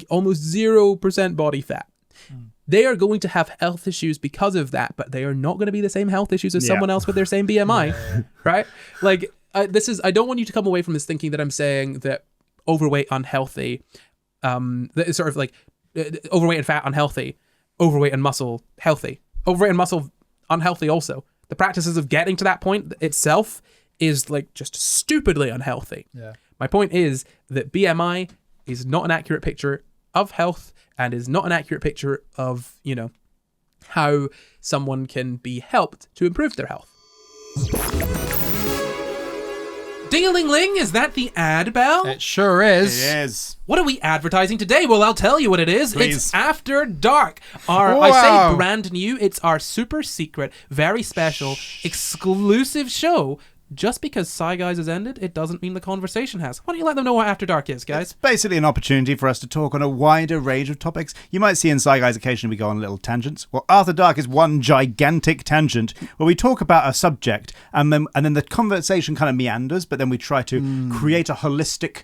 almost 0% body fat. They are going to have health issues because of that, but they are not going to be the same health issues as someone else with their same BMI, right? Like, I don't want you to come away from this thinking that I'm saying that overweight, unhealthy, that is sort of like overweight and fat, unhealthy, overweight and muscle, healthy, overweight and muscle, unhealthy also. The practices of getting to that point itself is like just stupidly unhealthy. Yeah. My point is that BMI is not an accurate picture of health, and is not an accurate picture of, you know, how someone can be helped to improve their health. Ding-a-ling-ling, is that the ad bell? It sure is. It is. What are we advertising today? Well, I'll tell you what it is. Please. It's After Dark. I Wow. say brand new. It's our super secret, very special, exclusive show just because SCI GUYS has ended, it doesn't mean the conversation has. Why don't you let them know what After Dark is, guys? It's basically an opportunity for us to talk on a wider range of topics. You might see in SCI GUYS occasionally we go on little tangents. Well, After Dark is one gigantic tangent where we talk about a subject and then the conversation kind of meanders, but then we try to create a holistic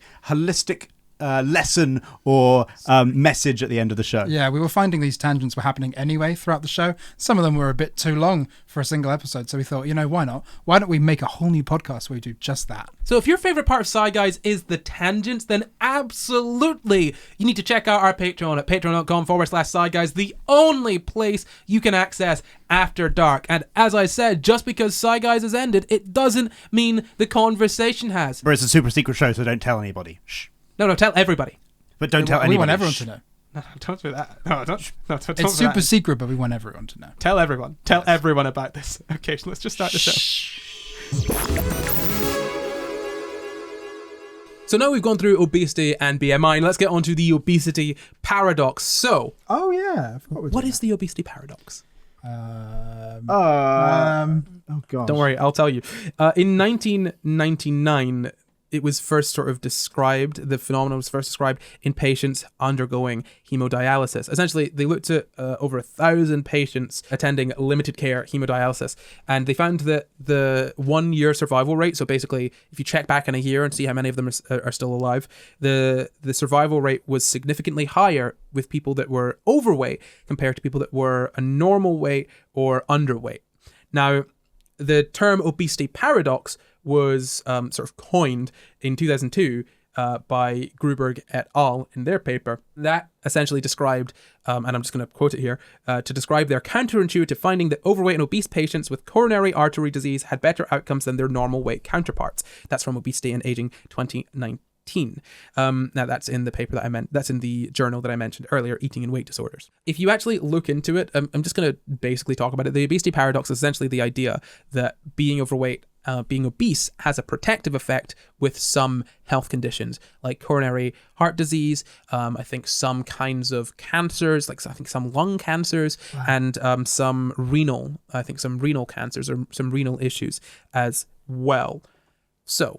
lesson or message at the end of the show. Yeah, we were finding these tangents were happening anyway throughout the show. Some of them were a bit too long for a single episode, so we thought, why not? Why don't we make a whole new podcast where we do just that? So if your favorite part of SCI GUYS is the tangents, then absolutely you need to check out our Patreon at patreon.com/SCI GUYS, the only place you can access After Dark. And as I said, just because SCI GUYS has ended, it doesn't mean the conversation has. But it's a super secret show, so don't tell anybody. Shh. No, tell everybody. But don't tell anybody. We want everyone to know. No, don't do that. No, don't It's super secret, but we want everyone to know. Tell everyone. Tell everyone about this. Okay, so let's just start the show. So now we've gone through obesity and BMI, and let's get on to the obesity paradox. So, Oh, yeah. I forgot what is the obesity paradox? Oh, God. Don't worry, I'll tell you. In 1999, it was first sort of described, the phenomenon was first described in patients undergoing hemodialysis. Essentially, they looked at over 1,000 patients attending limited care hemodialysis, and they found that the 1-year survival rate, so basically, if you check back in a year and see how many of them are still alive, the survival rate was significantly higher with people that were overweight compared to people that were a normal weight or underweight. Now, the term obesity paradox was sort of coined in 2002 by Gruberg et al. In their paper. That essentially described, and I'm just going to quote it here, to describe their counterintuitive finding that overweight and obese patients with coronary artery disease had better outcomes than their normal weight counterparts. That's from Obesity and Aging 2019. Now that's in the paper that I meant, that's in the journal that I mentioned earlier, Eating and Weight Disorders. If you actually look into it, I'm just going to basically talk about it. The obesity paradox is essentially the idea that being overweight, being obese has a protective effect with some health conditions like coronary heart disease, I think some kinds of cancers, like I think some lung cancers, wow, and some renal cancers or some renal issues as well. So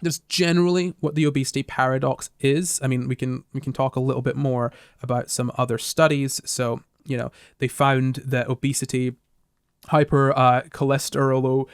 that's generally what the obesity paradox is. I mean, we can talk a little bit more about some other studies. So, they found that obesity, cholesterol,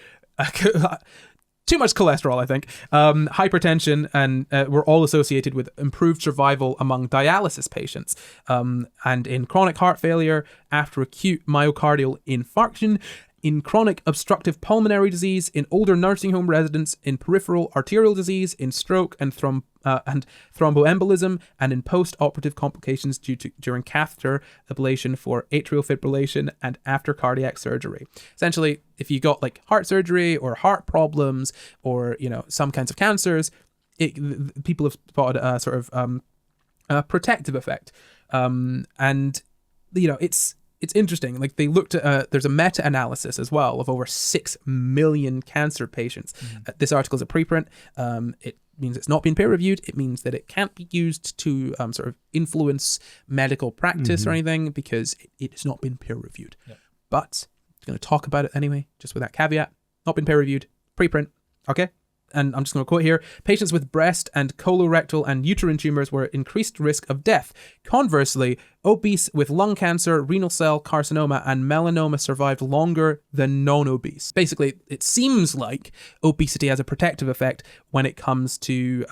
too much cholesterol, I think, hypertension, and were all associated with improved survival among dialysis patients. And in chronic heart failure, after acute myocardial infarction, in chronic obstructive pulmonary disease, in older nursing home residents, in peripheral arterial disease, in stroke and thromboembolism, and in post-operative complications during catheter ablation for atrial fibrillation and after cardiac surgery. Essentially, if you got like heart surgery or heart problems or some kinds of cancers, people have spotted a sort of a protective effect, and it's interesting. Like they looked at, there's a meta-analysis as well of over 6 million cancer patients. This article is a preprint. It means it's not been peer-reviewed. It means that it can't be used to sort of influence medical practice or anything because it's not been peer-reviewed. Yep. But I'm going to talk about it anyway, just with that caveat. Not been peer-reviewed, preprint, okay? And I'm just going to quote here, patients with breast and colorectal and uterine tumors were at increased risk of death. Conversely, obese with lung cancer, renal cell carcinoma, and melanoma survived longer than non-obese. Basically, it seems like obesity has a protective effect when it comes to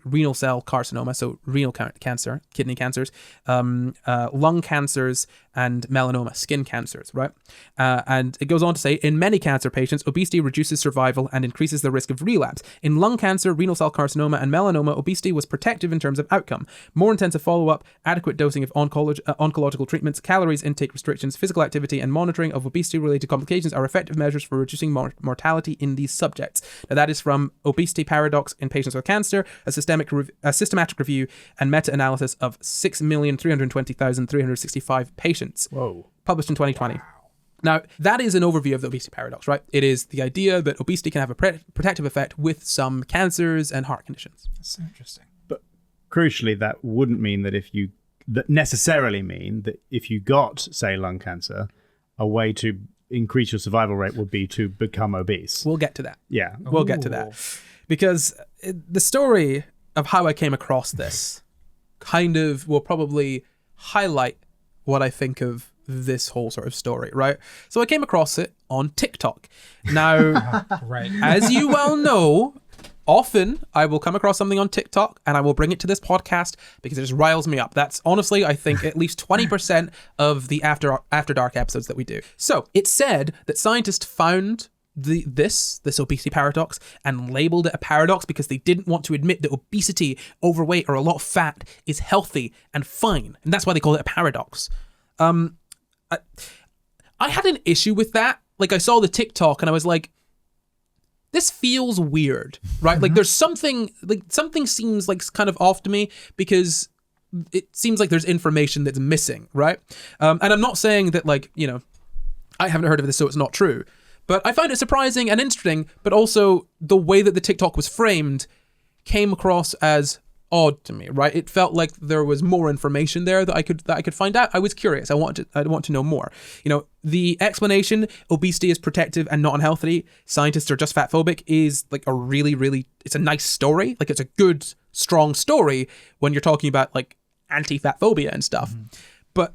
renal cell carcinoma, so renal cancer, kidney cancers, lung cancers, and melanoma, skin cancers, right? And it goes on to say, in many cancer patients, obesity reduces survival and increases the risk of relapse. In lung cancer, renal cell carcinoma, and melanoma, obesity was protective in terms of outcome. More intensive follow-up, adequate dosing of oncological treatments, calories intake restrictions, physical activity, and monitoring of obesity-related complications are effective measures for reducing mortality in these subjects. Now, that is from Obesity Paradox in Patients with Cancer, a systematic review and meta-analysis of 6,320,365 patients. Whoa. Published in 2020. Wow. Now, that is an overview of the obesity paradox, right? It is the idea that obesity can have a protective effect with some cancers and heart conditions. That's so interesting. But crucially, that wouldn't mean that that necessarily mean that if you got, say, lung cancer, a way to increase your survival rate would be to become obese. We'll get to that. Yeah. We'll get to that. Because the story of how I came across this kind of will probably highlight what I think of this whole sort of story, right? So I came across it on TikTok. Now, Right. as you well know, often I will come across something on TikTok and I will bring it to this podcast because it just riles me up. That's honestly, I think, at least 20% of the After Dark episodes that we do. So it said that scientists found this obesity paradox and labeled it a paradox because they didn't want to admit that obesity, overweight, or a lot of fat is healthy and fine. And that's why they call it a paradox. I had an issue with that. Like, I saw the TikTok and I was like, this feels weird, right? Like there's something seems like kind of off to me because it seems like there's information that's missing, right? And I'm not saying that, like, you know, I haven't heard of this, so it's not true. But I find it surprising and interesting, but also the way that the TikTok was framed came across as odd to me, right? It felt like there was more information there that I could find out. I was curious. I want to know more. You know, the explanation, obesity is protective and not unhealthy, scientists are just fat phobic, is like a really, it's a nice story. Like, it's a good, strong story when you're talking about like anti-fat phobia and stuff. Mm-hmm. But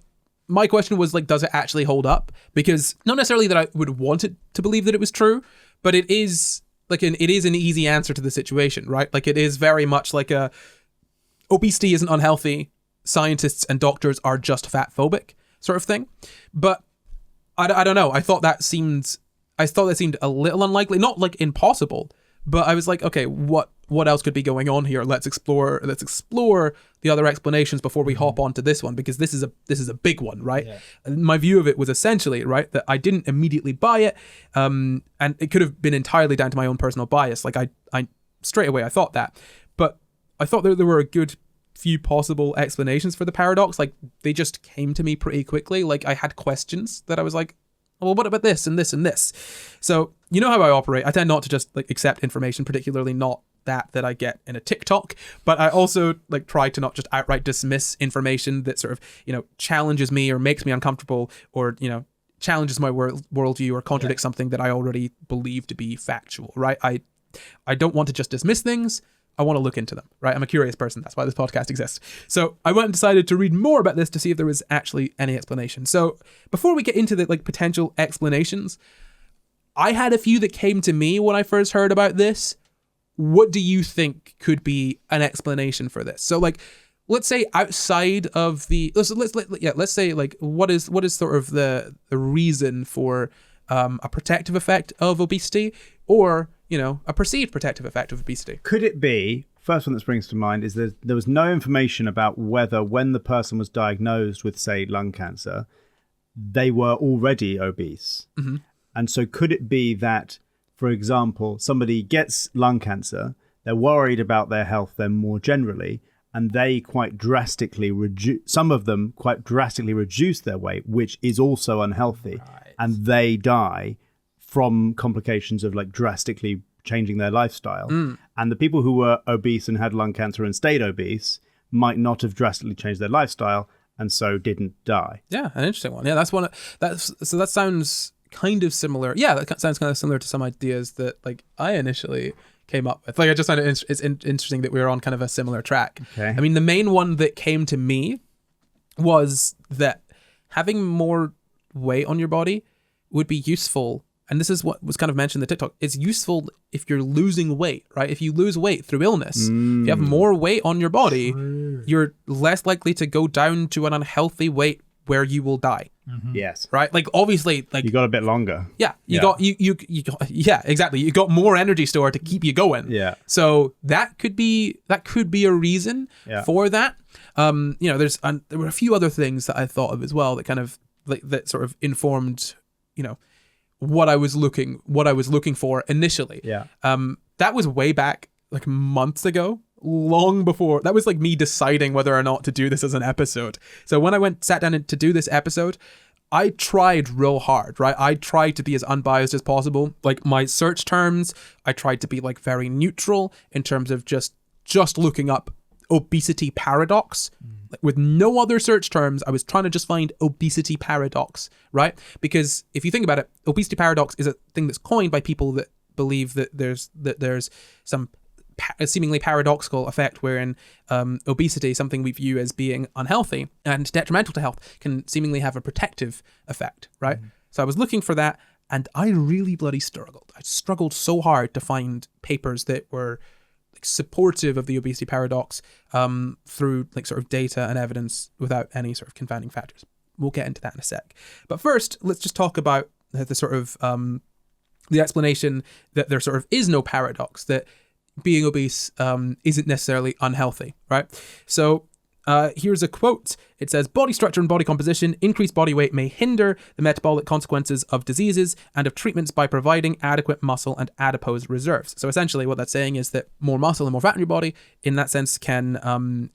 my question was, like, does it actually hold up? Because not necessarily that I would want it to believe that it was true, but it is like it is an easy answer to the situation, right? Like, it is very much like obesity isn't unhealthy, scientists and doctors are just fat phobic sort of thing. But I don't know. I thought that seemed a little unlikely, not like impossible, but I was like, okay, what else could be going on here? Let's explore the other explanations before we hop onto this one, because this is a big one, right? Yeah. My view of it was essentially, right, that I didn't immediately buy it, and it could have been entirely down to my own personal bias. Like, I straight away I thought that, but I thought that there were a good few possible explanations for the paradox. Like, they just came to me pretty quickly. Like, I had questions that I was like, well, what about this and this and this? So, you know how I operate. I tend not to just like accept information, particularly not that I get in a TikTok, but I also like try to not just outright dismiss information that sort of, you know, challenges me or makes me uncomfortable, or, you know, challenges my worldview or contradicts something that I already believe to be factual, right? I don't want to just dismiss things. I want to look into them, right? I'm a curious person. That's why this podcast exists. So I went and decided to read more about this to see if there was actually any explanation. So before we get into the like potential explanations, I had a few that came to me when I first heard about this. What do you think could be an explanation for this? So, like, let's say outside of the let's say like what is sort of the reason for a protective effect of obesity, or, you know, a perceived protective effect of obesity? Could it be, first one that springs to mind is that there was no information about whether when the person was diagnosed with, say, lung cancer, they were already obese. Mm-hmm. And so could it be that, for example, somebody gets lung cancer, they're worried about their health then more generally, and they quite drastically some of them quite drastically reduce their weight, which is also unhealthy. Right. And they die from complications of like drastically changing their lifestyle. Mm. And the people who were obese and had lung cancer and stayed obese might not have drastically changed their lifestyle and so didn't die. Yeah, an interesting one. Yeah, that sounds kind of similar. Yeah, that sounds kind of similar to some ideas that like I initially came up with. Like, I just find it's interesting that we were on kind of a similar track. Okay. I mean, the main one that came to me was that having more weight on your body would be useful. And this is what was kind of mentioned in the TikTok. It's useful if you're losing weight, right? If you lose weight through illness, if you have more weight on your body, you're less likely to go down to an unhealthy weight where you will die. Mm-hmm. Yes. Right? Like, obviously, like, you got a bit longer. Yeah. Yeah, exactly. You got more energy stored to keep you going. Yeah. So that could be a reason for that. You know, there were a few other things that I thought of as well that kind of like that sort of informed, you know, what I was looking for initially. Yeah. That was way back like months ago, long before. That was like me deciding whether or not to do this as an episode. So when I sat down to do this episode, I tried real hard, right? I tried to be as unbiased as possible. Like, my search terms, I tried to be like very neutral in terms of just looking up Obesity Paradox. Like, with no other search terms, I was trying to just find obesity paradox, right? Because if you think about it, obesity paradox is a thing that's coined by people that believe that there's some seemingly paradoxical effect wherein obesity, something we view as being unhealthy and detrimental to health, can seemingly have a protective effect, right? So I was looking for that, and I really bloody struggled. I struggled so hard to find papers that were like supportive of the obesity paradox through like sort of data and evidence without any sort of confounding factors. We'll get into that in a sec. But first, let's just talk about the sort of the explanation that there sort of is no paradox, that being obese isn't necessarily unhealthy, right? So here's a quote. It says, body structure and body composition, increased body weight may hinder the metabolic consequences of diseases and of treatments by providing adequate muscle and adipose reserves. So essentially what that's saying is that more muscle and more fat in your body, in that sense, can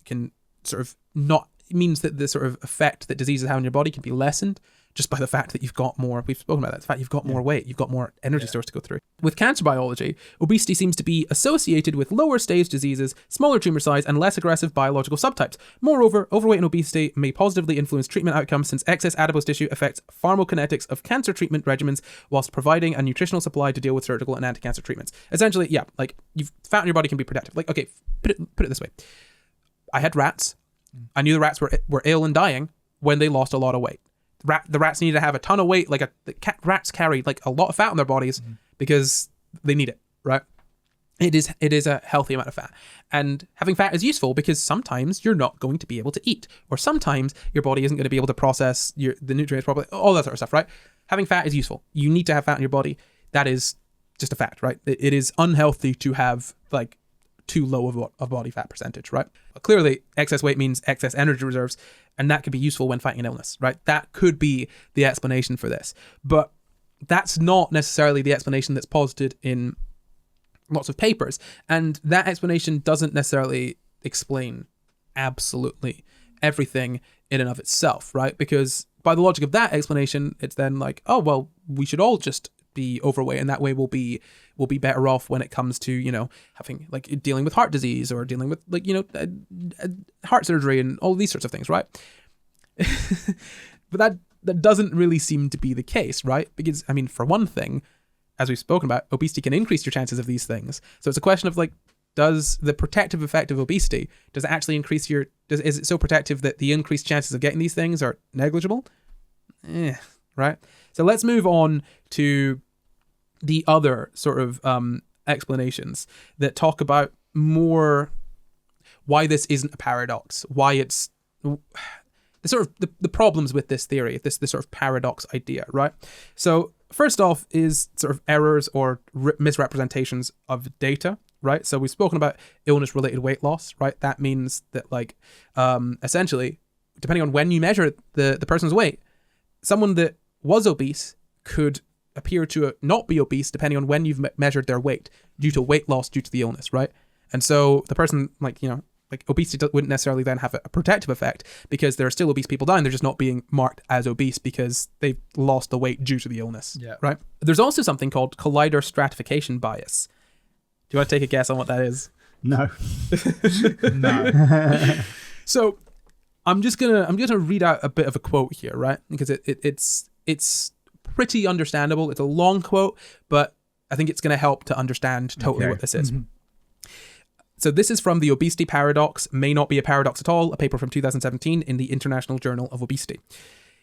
sort of not, it means that the sort of effect that diseases have on your body can be lessened just by the fact that you've got more, we've spoken about that, the fact you've got more weight, you've got more energy stores to go through. With cancer biology, obesity seems to be associated with lower stage diseases, smaller tumor size, and less aggressive biological subtypes. Moreover, overweight and obesity may positively influence treatment outcomes since excess adipose tissue affects pharmacokinetics of cancer treatment regimens whilst providing a nutritional supply to deal with surgical and anti-cancer treatments. Essentially, yeah, like fat in your body can be protective. Like, okay, put it this way. I had rats. I knew the rats were ill and dying when they lost a lot of weight. The rats need to have a ton of weight, rats carry like a lot of fat on their bodies because they need it, right? It is a healthy amount of fat. And having fat is useful because sometimes you're not going to be able to eat, or sometimes your body isn't going to be able to process the nutrients properly, all that sort of stuff, right? Having fat is useful. You need to have fat in your body. That is just a fact, right? It is unhealthy to have like too low of body fat percentage, right? But clearly, excess weight means excess energy reserves, and that could be useful when fighting an illness, right? That could be the explanation for this. But that's not necessarily the explanation that's posited in lots of papers. And that explanation doesn't necessarily explain absolutely everything in and of itself, right? Because by the logic of that explanation, it's then like, oh, well, we should all just be overweight, and that way we'll be better off when it comes to, you know, having like dealing with heart disease or dealing with like, you know, heart surgery and all these sorts of things, right? But that doesn't really seem to be the case, right? Because, I mean, for one thing, as we've spoken about, obesity can increase your chances of these things. So it's a question of like, does the protective effect of obesity, does it actually increase is it so protective that the increased chances of getting these things are negligible? Right? So let's move on to the other sort of explanations that talk about more why this isn't a paradox, why it's the sort of the problems with this theory, this sort of paradox idea, right? So first off is sort of errors or misrepresentations of data, right? So we've spoken about illness-related weight loss, right? That means that like essentially, depending on when you measure the person's weight, someone that was obese could appear to not be obese depending on when you've measured their weight due to weight loss due to the illness, right? And so the person, like, you know, like obesity wouldn't necessarily then have a protective effect because there are still obese people dying. They're just not being marked as obese because they've lost the weight due to the illness, right? There's also something called collider stratification bias. Do you want to take a guess on what that is? No. No. So I'm gonna read out a bit of a quote here, right? Because it's pretty understandable. It's a long quote, but I think it's going to help to understand totally what this is. So this is from The Obesity Paradox, May Not Be a Paradox at All, a paper from 2017 in the International Journal of Obesity.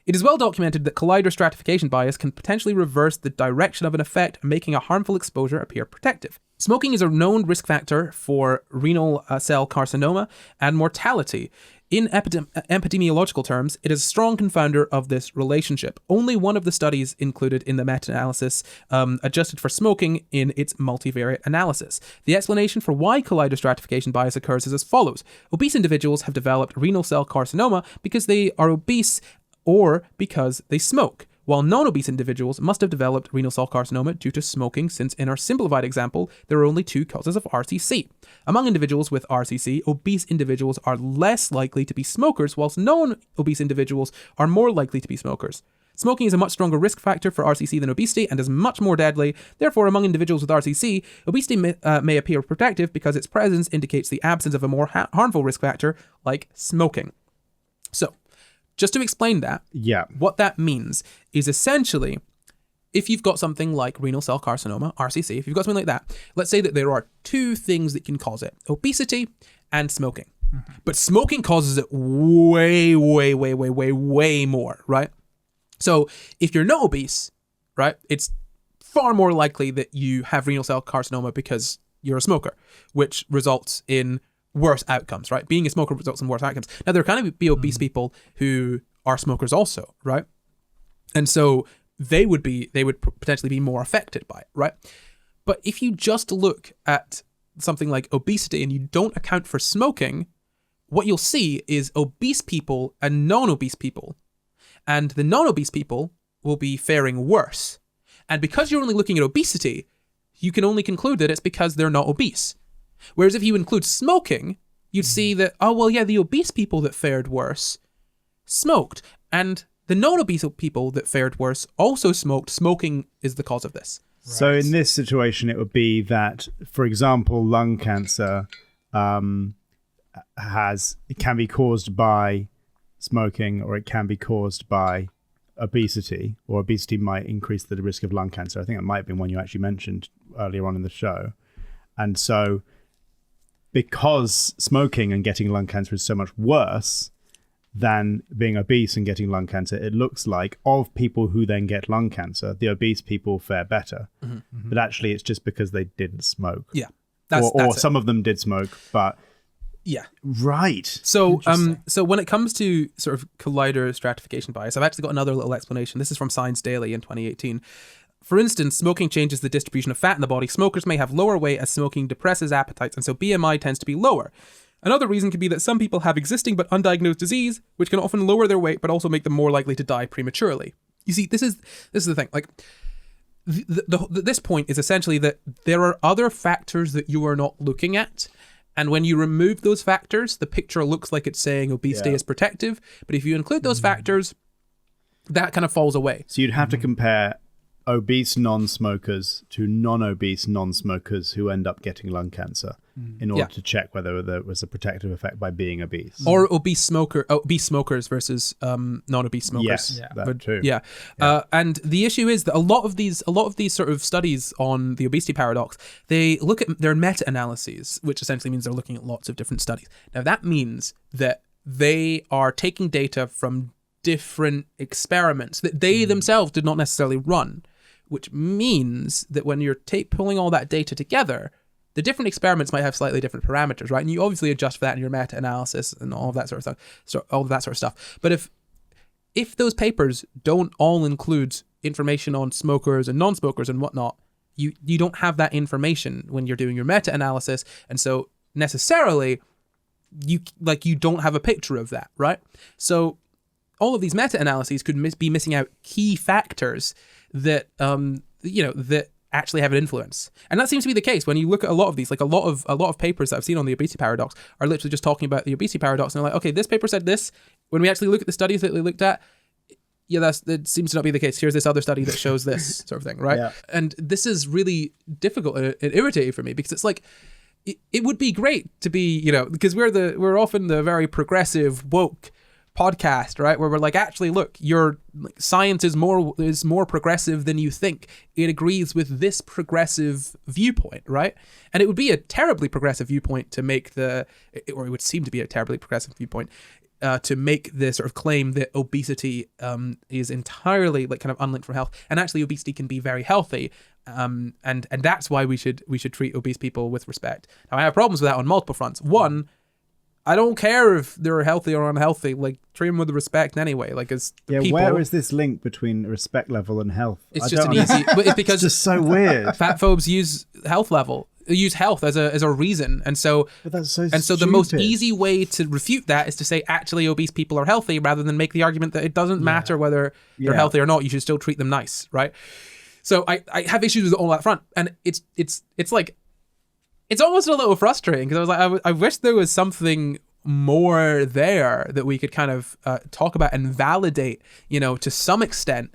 It is well documented that collider stratification bias can potentially reverse the direction of an effect, making a harmful exposure appear protective. Smoking is a known risk factor for renal cell carcinoma and mortality. In epidemiological terms, it is a strong confounder of this relationship. Only one of the studies included in the meta-analysis adjusted for smoking in its multivariate analysis. The explanation for why collider stratification bias occurs is as follows. Obese individuals have developed renal cell carcinoma because they are obese or because they smoke, while non-obese individuals must have developed renal cell carcinoma due to smoking, since in our simplified example, there are only two causes of RCC. Among individuals with RCC, obese individuals are less likely to be smokers, whilst non-obese individuals are more likely to be smokers. Smoking is a much stronger risk factor for RCC than obesity and is much more deadly. Therefore, among individuals with RCC, obesity may appear protective because its presence indicates the absence of a more harmful risk factor, like smoking. So, just to explain that, Yeah. what that means is essentially, if you've got something like renal cell carcinoma, RCC, if you've got something like that, let's say that there are two things that can cause it: obesity and smoking. But smoking causes it way, way, way, way, way, way more, right? So if you're not obese, right, it's far more likely that you have renal cell carcinoma because you're a smoker, which results in worse outcomes, right? Being a smoker results in worse outcomes. Now, there can be obese people who are smokers also, right? And so they would potentially be more affected by it, right? But if you just look at something like obesity and you don't account for smoking, what you'll see is obese people and non-obese people. And the non-obese people will be faring worse. And because you're only looking at obesity, you can only conclude that it's because they're not obese. Whereas if you include smoking, you'd see that, oh, well, yeah, the obese people that fared worse smoked. And the non-obese people that fared worse also smoked. Smoking is the cause of this. So in this situation, it would be that, for example, lung cancer it can be caused by smoking, or it can be caused by obesity, or obesity might increase the risk of lung cancer. I think that might have been one you actually mentioned earlier on in the show. And so because smoking and getting lung cancer is so much worse than being obese and getting lung cancer, it looks like of people who then get lung cancer, the obese people fare better. But actually it's just because they didn't smoke. Yeah. Or some of them did smoke, but yeah. Right. So so when it comes to sort of collider stratification bias, I've actually got another little explanation. This is from Science Daily in 2018. For instance, smoking changes the distribution of fat in the body. Smokers may have lower weight as smoking depresses appetites, and so BMI tends to be lower. Another reason could be that some people have existing but undiagnosed disease, which can often lower their weight but also make them more likely to die prematurely. You see, this is the thing. Like, this point is essentially that there are other factors that you are not looking at. And when you remove those factors, the picture looks like it's saying obesity is protective. But if you include those factors, that kind of falls away. So you'd have to compare obese non-smokers to non-obese non-smokers who end up getting lung cancer in order to check whether there was a protective effect by being obese. Or obese smokers versus non-obese smokers. Yes, that too. Yeah. And the issue is that a lot of these sort of studies on the obesity paradox, they look at their meta-analyses, which essentially means they're looking at lots of different studies. Now that means that they are taking data from different experiments that they themselves did not necessarily run, which means that when you're pulling all that data together, the different experiments might have slightly different parameters, right? And you obviously adjust for that in your meta-analysis and all of that sort of stuff. So all of that sort of stuff. But if those papers don't all include information on smokers and non-smokers and whatnot, you don't have that information when you're doing your meta-analysis, and so necessarily you don't have a picture of that, right? So all of these meta-analyses could be missing out key factors that that actually have an influence. And that seems to be the case when you look at a lot of these. Like a lot of papers that I've seen on the obesity paradox are literally just talking about the obesity paradox, and they're like, okay, this paper said this. When we actually look at the studies that they looked at, that seems to not be the case. Here's this other study that shows this sort of thing, right? Yeah. And this is really difficult and irritating for me, because it's like, it would be great to be, because we're often the very progressive, woke podcast, right, where we're like, actually, look, your science is more progressive than you think. It agrees with this progressive viewpoint, right? And it would be a terribly progressive viewpoint to make or it would seem to be a terribly progressive viewpoint to make the sort of claim that obesity is entirely kind of unlinked from health, and actually obesity can be very healthy, and that's why we should treat obese people with respect. Now, I have problems with that on multiple fronts. One, I don't care if they're healthy or unhealthy. Treat them with respect anyway. As people. Where is this link between respect level and health? It's just an easy. But it's because it's just so weird. Fat phobes use health as a reason, and so but that's so and so the most easy way to refute that is to say actually obese people are healthy, rather than make the argument that it doesn't matter whether they're healthy or not. You should still treat them nice, right? So I have issues with all that front, and it's like. It's almost a little frustrating, because I was like, I wish there was something more there that we could kind of talk about and validate, to some extent,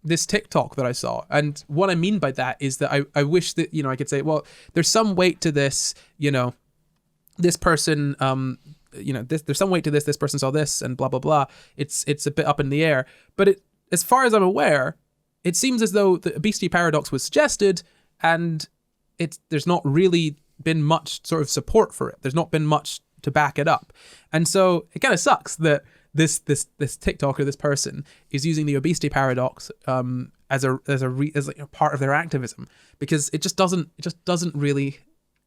this TikTok that I saw. And what I mean by that is that I wish that, I could say, well, there's some weight to this, this person there's some weight to this person saw this, and blah blah blah. It's a bit up in the air, but as far as I'm aware, it seems as though the obesity paradox was suggested, and there's not really been much sort of support for it. There's not been much to back it up, and so it kind of sucks that this TikToker, this person, is using the obesity paradox as part of their activism, because it just doesn't really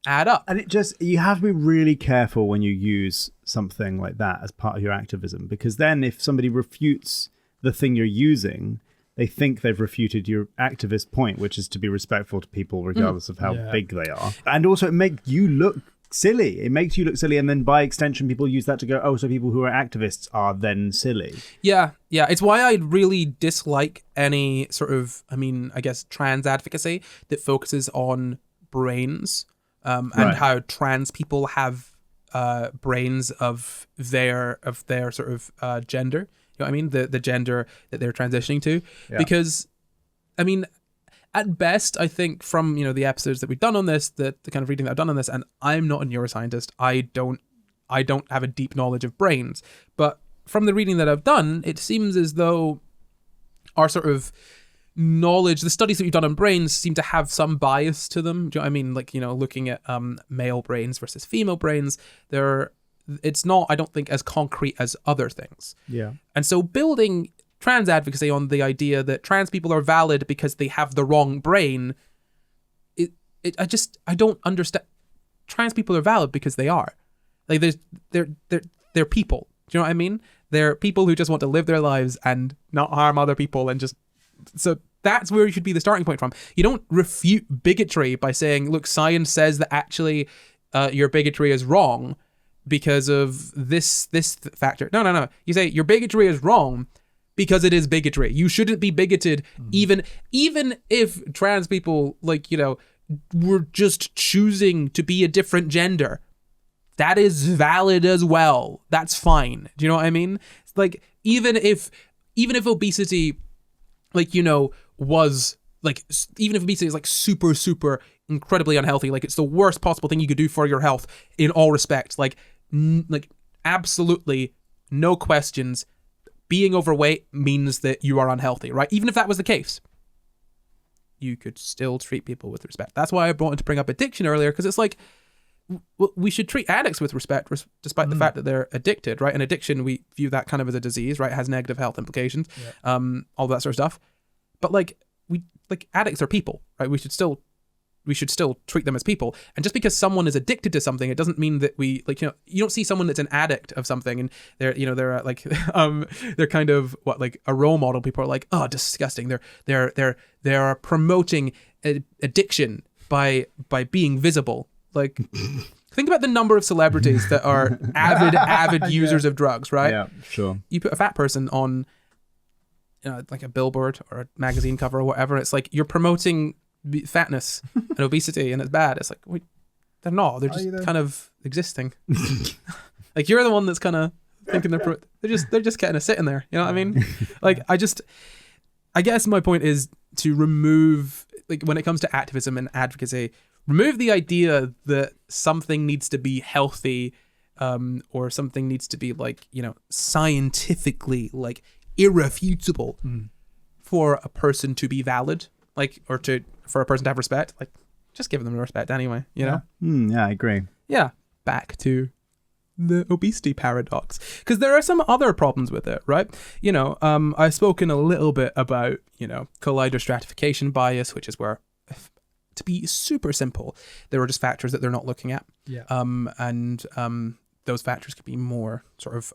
add up. And you have to be really careful when you use something like that as part of your activism, because then if somebody refutes the thing you're using, they think they've refuted your activist point, which is to be respectful to people regardless of how big they are. And also it makes you look silly. It makes you look silly, and then by extension people use that to go, oh, so people who are activists are then silly. Yeah. It's why I really dislike any sort of, I guess, trans advocacy that focuses on brains. And how trans people have brains of their sort of gender. You know what I mean? The gender that they're transitioning to. Yeah. Because, at best, I think from the episodes that we've done on this, the kind of reading that I've done on this, and I'm not a neuroscientist. I don't have a deep knowledge of brains, but from the reading that I've done, it seems as though our sort of knowledge, the studies that we've done on brains seem to have some bias to them. Do you know what I mean? Like, looking at male brains versus female brains, it's not, I don't think, as concrete as other things. Yeah. And so building trans advocacy on the idea that trans people are valid because they have the wrong brain, I don't understand. Trans people are valid because they are. Like, they're people. Do you know what I mean? They're people who just want to live their lives and not harm other people, and just, so that's where you should be the starting point from. You don't refute bigotry by saying, look, science says that actually your bigotry is wrong because of this factor. No. You say your bigotry is wrong because it is bigotry. You shouldn't be bigoted, even if trans people, were just choosing to be a different gender. That is valid as well. That's fine. Do you know what I mean? It's like, even if obesity, was even if obesity is super, super incredibly unhealthy, it's the worst possible thing you could do for your health in all respects, absolutely no questions, being overweight means that you are unhealthy, right? Even if that was the case, you could still treat people with respect. That's why I wanted to bring up addiction earlier, because it's like, we should treat addicts with respect, despite the fact that they're addicted, right? And addiction, we view that kind of as a disease, right? It has negative health implications, all that sort of stuff. But addicts are people, right? We should still treat them as people. And just because someone is addicted to something, it doesn't mean that we, you don't see someone that's an addict of something and they're they're kind of a role model. People are like, oh, disgusting. They're promoting addiction by being visible. Think about the number of celebrities that are avid users of drugs, right? Yeah, sure. You put a fat person on a billboard or a magazine cover or whatever, it's like you're promoting fatness and obesity, and it's bad. It's like, wait, they're not. They're just kind of existing. You're the one that's kind of thinking they're just kind of sitting there. You know what I mean? I guess my point is to remove, when it comes to activism and advocacy, remove the idea that something needs to be healthy, or something needs to be scientifically irrefutable for a person to be valid, for a person to have respect. Just give them respect anyway, you know? Yeah, I agree. Yeah. Back to the obesity paradox, because there are some other problems with it, right? I've spoken a little bit about, collider stratification bias, which is where, to be super simple, there are just factors that they're not looking at. Yeah. And those factors could be more sort of,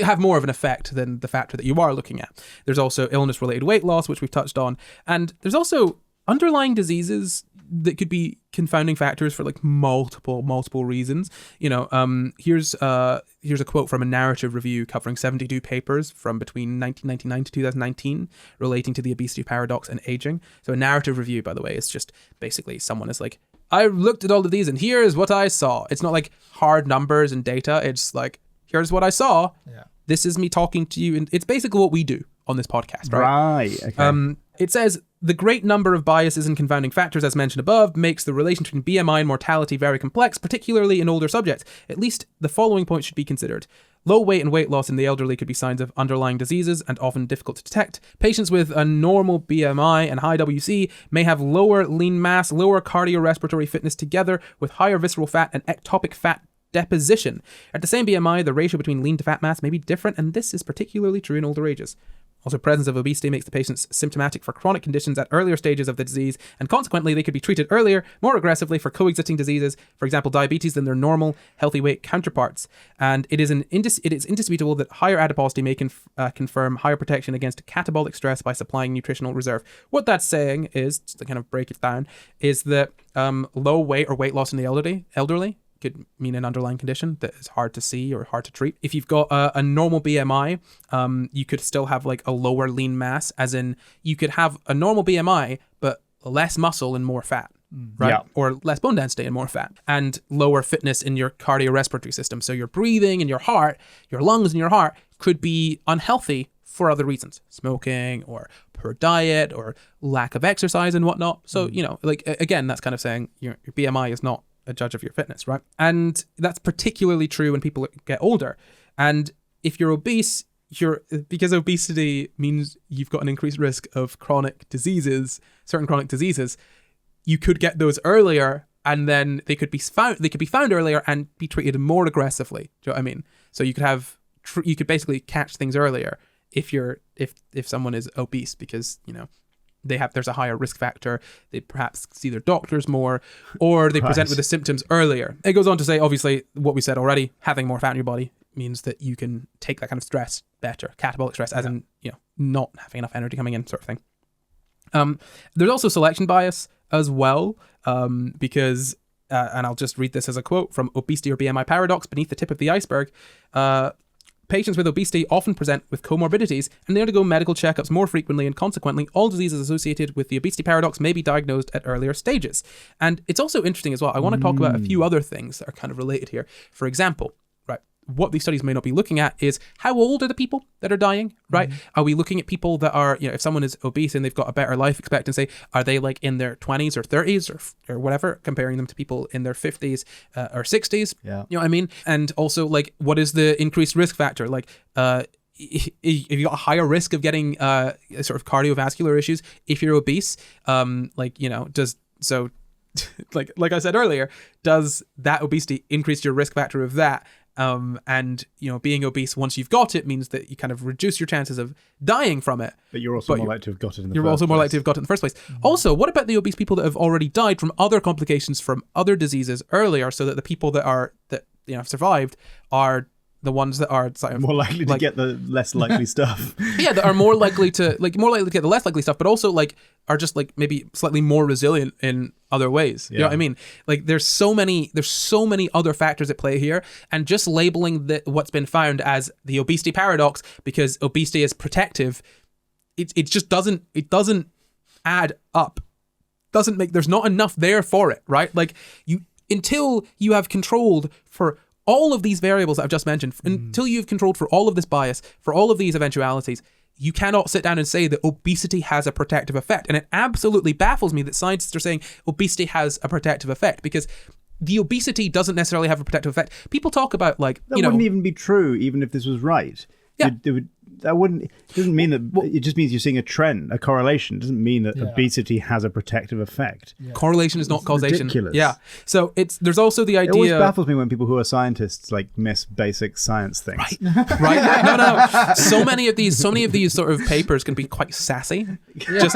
have more of an effect than the factor that you are looking at. There's also illness-related weight loss, which we've touched on. And there's also underlying diseases that could be confounding factors for multiple reasons. Here's a quote from a narrative review covering 72 papers from between 1999 to 2019 relating to the obesity paradox and aging. So a narrative review, by the way, is just basically someone is like, I looked at all of these and here's what I saw. It's not hard numbers and data. It's here's what I saw. Yeah. This is me talking to you. And it's basically what we do on this podcast, right? Right. Okay. It says the great number of biases and confounding factors, as mentioned above, makes the relation between BMI and mortality very complex, particularly in older subjects. At least the following points should be considered. Low weight and weight loss in the elderly could be signs of underlying diseases and often difficult to detect. Patients with a normal BMI and high WC may have lower lean mass, lower cardiorespiratory fitness together with higher visceral fat and ectopic fat deposition. At the same BMI, the ratio between lean to fat mass may be different, and this is particularly true in older ages. Also, presence of obesity makes the patients symptomatic for chronic conditions at earlier stages of the disease, and consequently, they could be treated earlier, more aggressively for coexisting diseases, for example, diabetes, than their normal, healthy weight counterparts. And it is indisputable that higher adiposity may confirm higher protection against catabolic stress by supplying nutritional reserve. What that's saying is, just to kind of break it down, is that low weight or weight loss in the elderly could mean an underlying condition that is hard to see or hard to treat. If you've got a normal BMI, you could still have like a lower lean mass, as in you could have a normal BMI, but less muscle and more fat, right? Yeah. Or less bone density and more fat, and lower fitness in your cardiorespiratory system. So your breathing and your heart, your lungs and your heart could be unhealthy for other reasons, smoking or poor diet or lack of exercise and whatnot. So, you know, like, again, that's kind of saying your BMI is not a judge of your fitness, right? And that's particularly true when people get older. And if you're obese, because obesity means you've got an increased risk of chronic diseases, certain chronic diseases, you could get those earlier, and then they could be found earlier and be treated more aggressively. Do you know what I mean? So you could basically catch things earlier if someone is obese, because, you know, there's a higher risk factor. They perhaps see their doctors more, or they present with the symptoms earlier. It goes on to say, obviously, what we said already, having more fat in your body means that you can take that kind of stress better, catabolic stress, as in, you know, not having enough energy coming in, sort of thing. There's also selection bias as well, because, and I'll just read this as a quote from Obesity or BMI Paradox, beneath the tip of the iceberg. Patients with obesity often present with comorbidities, and they undergo medical checkups more frequently, and consequently, all diseases associated with the obesity paradox may be diagnosed at earlier stages. And it's also interesting as well. I want to talk about a few other things that are kind of related here. For example, right, what these studies may not be looking at is how old are the people that are dying, right? Are we looking at people that are, you know, if someone is obese and they've got a better life expectancy, are they like in their 20s or 30s or whatever, comparing them to people in their 50s or 60s? Yeah. You know what I mean? And also, like, what is the increased risk factor? Like, if you got a higher risk of getting sort of cardiovascular issues if you're obese, like, you know, like I said earlier, does that obesity increase your risk factor of that? And, you know, being obese once you've got it means that you kind of reduce your chances of dying from it. But you're also more likely to have got it in the first place. You're also more likely to have got it in the first place. Also, what about the obese people that have already died from other complications from other diseases earlier, so that the people that have survived are the ones that are sort of more likely to get the less likely stuff. Yeah, that are more likely to get the less likely stuff, but also like are just like maybe slightly more resilient in other ways. You know what I mean? Like there's so many other factors at play here, and just labeling what's been found as the obesity paradox because obesity is protective, it just doesn't add up. There's not enough there for it, right? Like until you have controlled for all of these variables that I've just mentioned, until you've controlled for all of this bias, for all of these eventualities, you cannot sit down and say that obesity has a protective effect. And it absolutely baffles me that scientists are saying obesity has a protective effect, because the obesity doesn't necessarily have a protective effect. People talk about like, that wouldn't even be true even if this was right. Yeah. It doesn't mean that, it just means you're seeing a trend, a correlation. It doesn't mean that obesity has a protective effect. Yeah. Correlation is not causation. Ridiculous. Yeah. So there's also the idea. It always baffles me when people who are scientists like miss basic science things. Right. No. So many of these sort of papers can be quite sassy. Just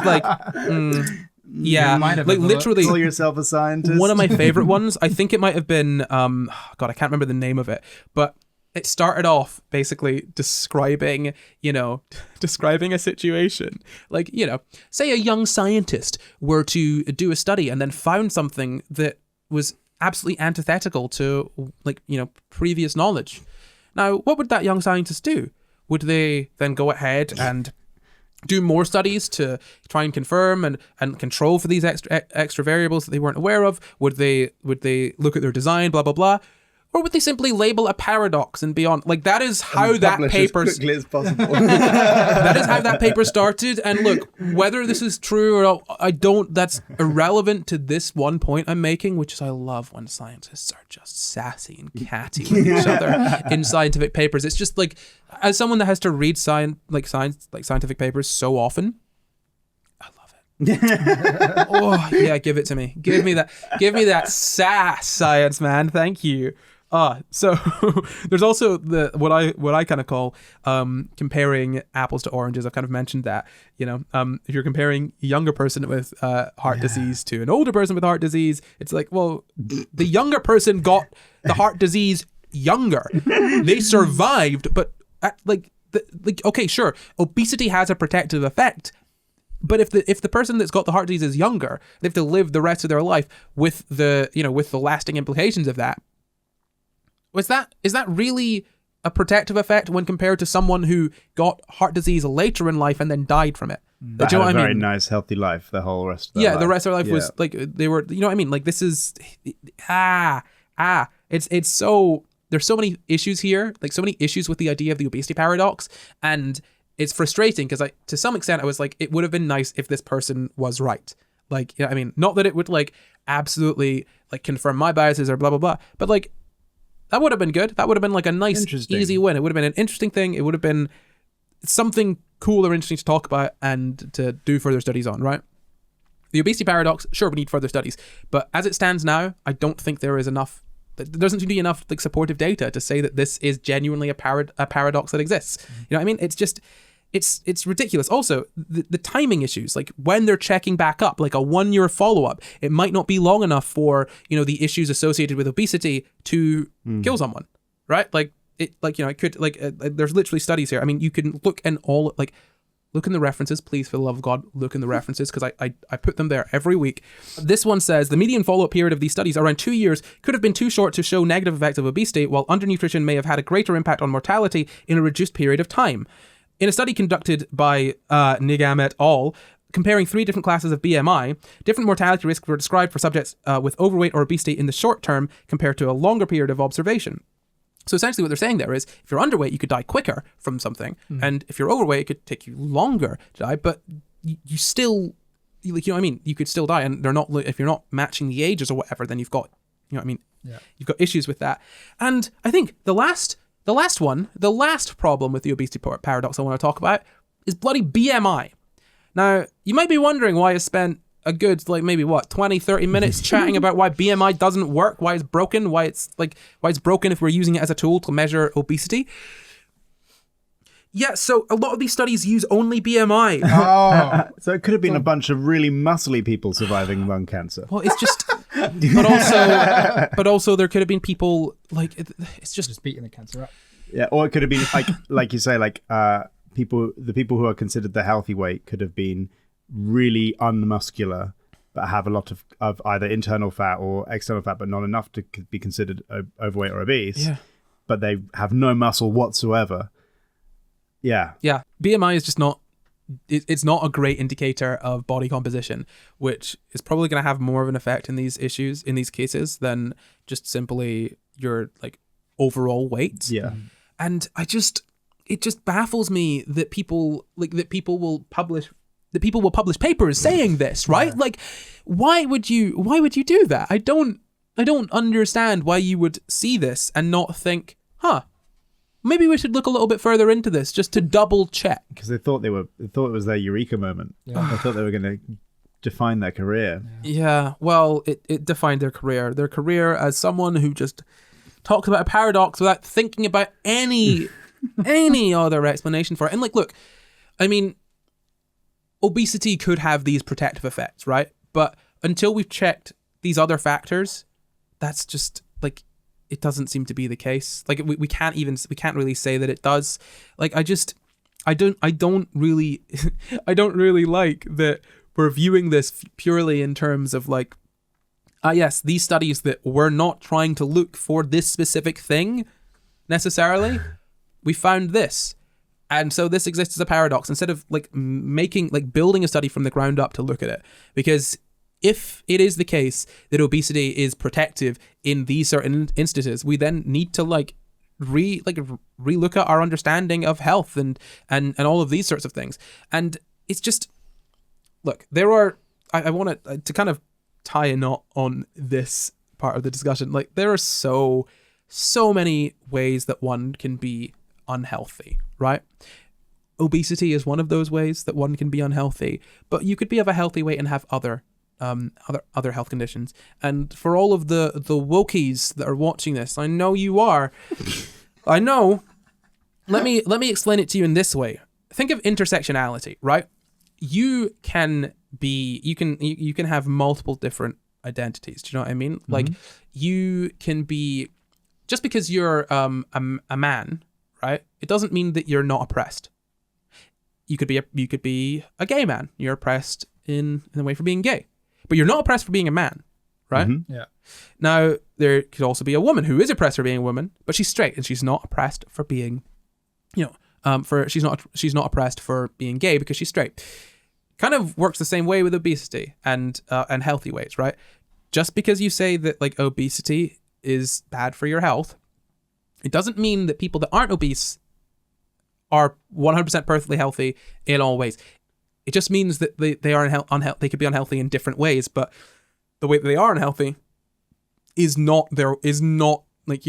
like, yeah, like literally. Call yourself a scientist. One of my favorite ones, I think it might have been, God, I can't remember the name of it, but it started off basically describing a situation. Like, you know, say a young scientist were to do a study and then found something that was absolutely antithetical to, like, you know, previous knowledge. Now, what would that young scientist do? Would they then go ahead and do more studies to try and confirm and control for these extra variables that they weren't aware of? Would they look at their design, blah, blah, blah? Or would they simply label a paradox and be on? Like, that is how that paper... as quickly as possible. That is how that paper started. And look, whether this is true or not, that's irrelevant to this one point I'm making, which is I love when scientists are just sassy and catty with each other in scientific papers. It's just like, as someone that has to read scientific papers so often, I love it. Oh yeah, give it to me. Give me that sass, science man. Thank you. So there's also what I kind of call comparing apples to oranges. I've kind of mentioned that, if you're comparing a younger person with heart disease to an older person with heart disease, it's like, well, the younger person got the heart disease younger. They survived, but okay, sure, obesity has a protective effect. But if the person that's got the heart disease is younger, they have to live the rest of their life with the lasting implications of that. Is that really a protective effect when compared to someone who got heart disease later in life and then died from it? But do you know had what a I very mean? nice, healthy life the whole rest of their life. The rest of their life was like, they were, you know what I mean? Like, this is, it's so, there's so many issues here, like so many issues with the idea of the obesity paradox. And it's frustrating because to some extent I was like, it would have been nice if this person was right. Like, you know what I mean? Not that it would like absolutely like confirm my biases or blah, blah, blah, but like, that would have been good. That would have been like a nice, easy win. It would have been an interesting thing. It would have been something cool or interesting to talk about and to do further studies on, right? The obesity paradox, sure, we need further studies. But as it stands now, I don't think there is enough, there doesn't seem to be enough like supportive data to say that this is genuinely a paradox that exists. You know what I mean? It's just, it's ridiculous. Also, the timing issues, like when they're checking back up, like a 1-year follow-up, it might not be long enough for, the issues associated with obesity to kill someone, right? Like, it could, there's literally studies here. I mean, you can look in look in the references, please, for the love of God, look in the references, because I put them there every week. This one says, the median follow-up period of these studies, around 2 years, could have been too short to show negative effects of obesity, while undernutrition may have had a greater impact on mortality in a reduced period of time. In a study conducted by Nigam et al., comparing 3 different classes of BMI, different mortality risks were described for subjects with overweight or obesity in the short term compared to a longer period of observation. So essentially what they're saying there is, if you're underweight, you could die quicker from something. And if you're overweight, it could take you longer to die, but you still, you know what I mean? You could still die. And they're not, if you're not matching the ages or whatever, then you've got, you know what I mean? Yeah. You've got issues with that. And I think the last problem with the obesity paradox I want to talk about is bloody BMI. Now, you might be wondering why I spent a good, 20, 30 minutes chatting about why BMI doesn't work, why it's broken, why it's broken if we're using it as a tool to measure obesity. Yeah, so a lot of these studies use only BMI. Oh. So it could have been a bunch of really muscly people surviving lung cancer. Well, it's just... but also there could have been people, it's just beating the cancer up. Yeah, or it could have been, like you say, the people who are considered the healthy weight could have been really unmuscular, but have a lot of either internal fat or external fat, but not enough to be considered overweight or obese. Yeah. But they have no muscle whatsoever. Yeah. Yeah. BMI is just not, it's not a great indicator of body composition, which is probably going to have more of an effect in these issues, in these cases, than just simply your overall weight. Yeah. And it just baffles me that people will publish papers saying this, right? Yeah. Like, why would you do that? I don't understand why you would see this and not think, maybe we should look a little bit further into this just to double check. Because they thought it was their eureka moment. Yeah. They thought they were going to define their career. Yeah. Well, it defined their career. Their career as someone who just talks about a paradox without thinking about any other explanation for it. And look, I mean, obesity could have these protective effects, right? But until we've checked these other factors, that's just it doesn't seem to be the case. We can't really say that it does. I don't really like that we're viewing this purely in terms of yes, these studies that we're not trying to look for this specific thing necessarily, we found this. And so this exists as a paradox instead of building a study from the ground up to look at it. Because if it is the case that obesity is protective in these certain instances, we then need to relook at our understanding of health and all of these sorts of things. And it's just, look, I want to kind of tie a knot on this part of the discussion. Like, there are so many ways that one can be unhealthy, right? Obesity is one of those ways that one can be unhealthy, but you could be of a healthy weight and have other health conditions. And for all of the wokies that are watching this, I know you are. I know. Let me explain it to you in this way. Think of intersectionality, right? You can have multiple different identities. Do you know what I mean? Mm-hmm. Like, you can be, just because you're a man, right? It doesn't mean that you're not oppressed. You could be a gay man. You're oppressed in a way for being gay, but you're not oppressed for being a man, right? Mm-hmm. Yeah. Now, there could also be a woman who is oppressed for being a woman, but she's straight and she's not oppressed for being, she's not oppressed for being gay because she's straight. Kind of works the same way with obesity and healthy weights, right? Just because you say that like obesity is bad for your health, it doesn't mean that people that aren't obese are 100% perfectly healthy in all ways. It just means that they are they could be unhealthy in different ways, but the way that they are unhealthy is not their weight.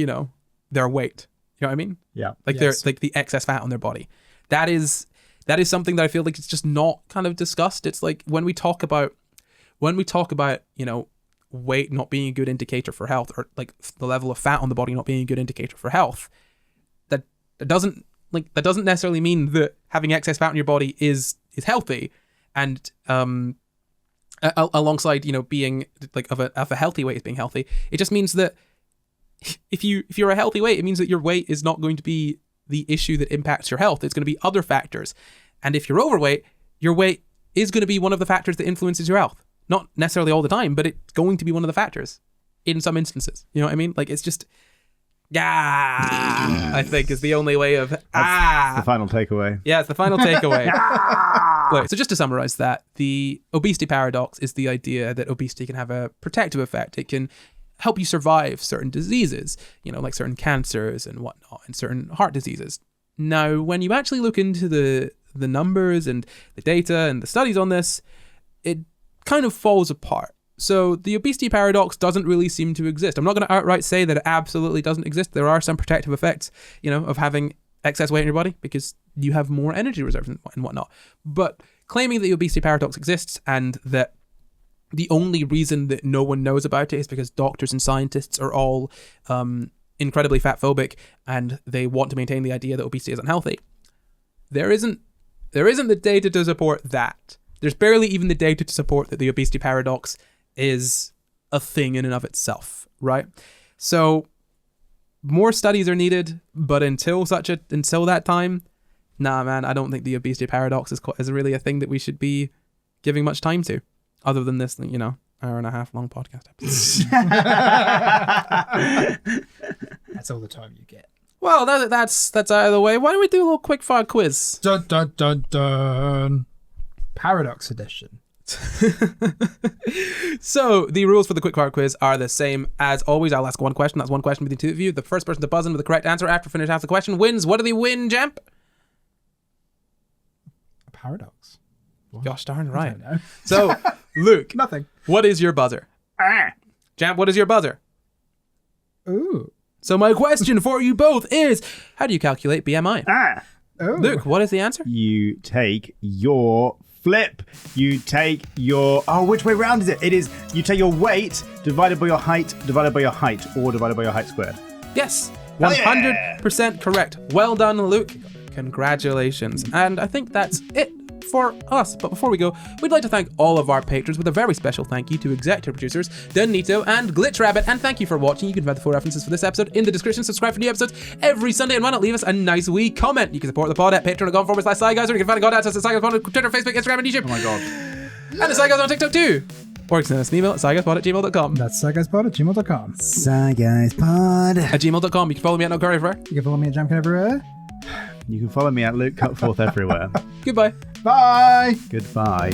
You know what I mean? Yeah. Like they're like the excess fat on their body. That is something that I feel like it's just not kind of discussed. It's like when we talk about weight not being a good indicator for health, or like the level of fat on the body not being a good indicator for health, that doesn't necessarily mean that having excess fat on your body is healthy. And alongside being like of a healthy weight is being healthy, it just means that if you're a healthy weight, it means that your weight is not going to be the issue that impacts your health. It's going to be other factors. And if you're overweight, your weight is going to be one of the factors that influences your health. Not necessarily all the time, but it's going to be one of the factors in some instances. You know what I mean? Like, it's just, I think is the only way of, That's the final takeaway. Yeah, it's the final takeaway. Look, so just to summarize that, the obesity paradox is the idea that obesity can have a protective effect. It can help you survive certain diseases, like certain cancers and whatnot, and certain heart diseases. Now, when you actually look into the numbers and the data and the studies on this, it kind of falls apart. So the obesity paradox doesn't really seem to exist. I'm not going to outright say that it absolutely doesn't exist. There are some protective effects, of having excess weight in your body because you have more energy reserves and whatnot. But claiming that the obesity paradox exists and that the only reason that no one knows about it is because doctors and scientists are all incredibly fat phobic and they want to maintain the idea that obesity is unhealthy. There isn't the data to support that. There's barely even the data to support that the obesity paradox is a thing in and of itself, right? So more studies are needed, but until that time, nah, man, I don't think the obesity paradox is really a thing that we should be giving much time to, other than this, hour and a half long podcast episode. That's all the time you get. Well, that's out of the way. Why don't we do a little quick fire quiz? Dun dun dun dun. Paradox edition. So the rules for the quickfire quiz are the same as always. I'll ask one question. That's one question between two of you. The first person to buzz in with the correct answer after finish asking the question wins. What do they win, Jamp? A paradox. What? Gosh darn right. I don't know. So, Luke, nothing. What is your buzzer? Jamp, what is your buzzer? Ooh. So my question for you both is, how do you calculate BMI? Ooh. Luke, what is the answer? You take your flip. You take your... Oh, which way round is it? It is you take your weight divided by your height, divided by your height, or divided by your height squared. Yes. 100% correct. Well done, Luke. Congratulations. And I think that's it for us. But before we go, we'd like to thank all of our patrons with a very special thank you to executive producers Donito and Glitch Rabbit. And thank you for watching. You can find the full references for this episode in the description. Subscribe for new episodes every Sunday, and why not leave us a nice wee comment? You can support the pod at patreon.com/SciGuys, or you can find a god access to SciGuys on Twitter, Facebook, Instagram, and YouTube. Oh my god. And the SciGuys on TikTok too. Or you can send us an email at sciguyspod@gmail.com. That's sciguyspod@gmail.com. SciGuysPod@gmail.com. You can follow me at No Curry Everywhere. You can follow me at Jamkin Everywhere. You can follow me at Luke Cutforth everywhere. Goodbye. Bye. Goodbye.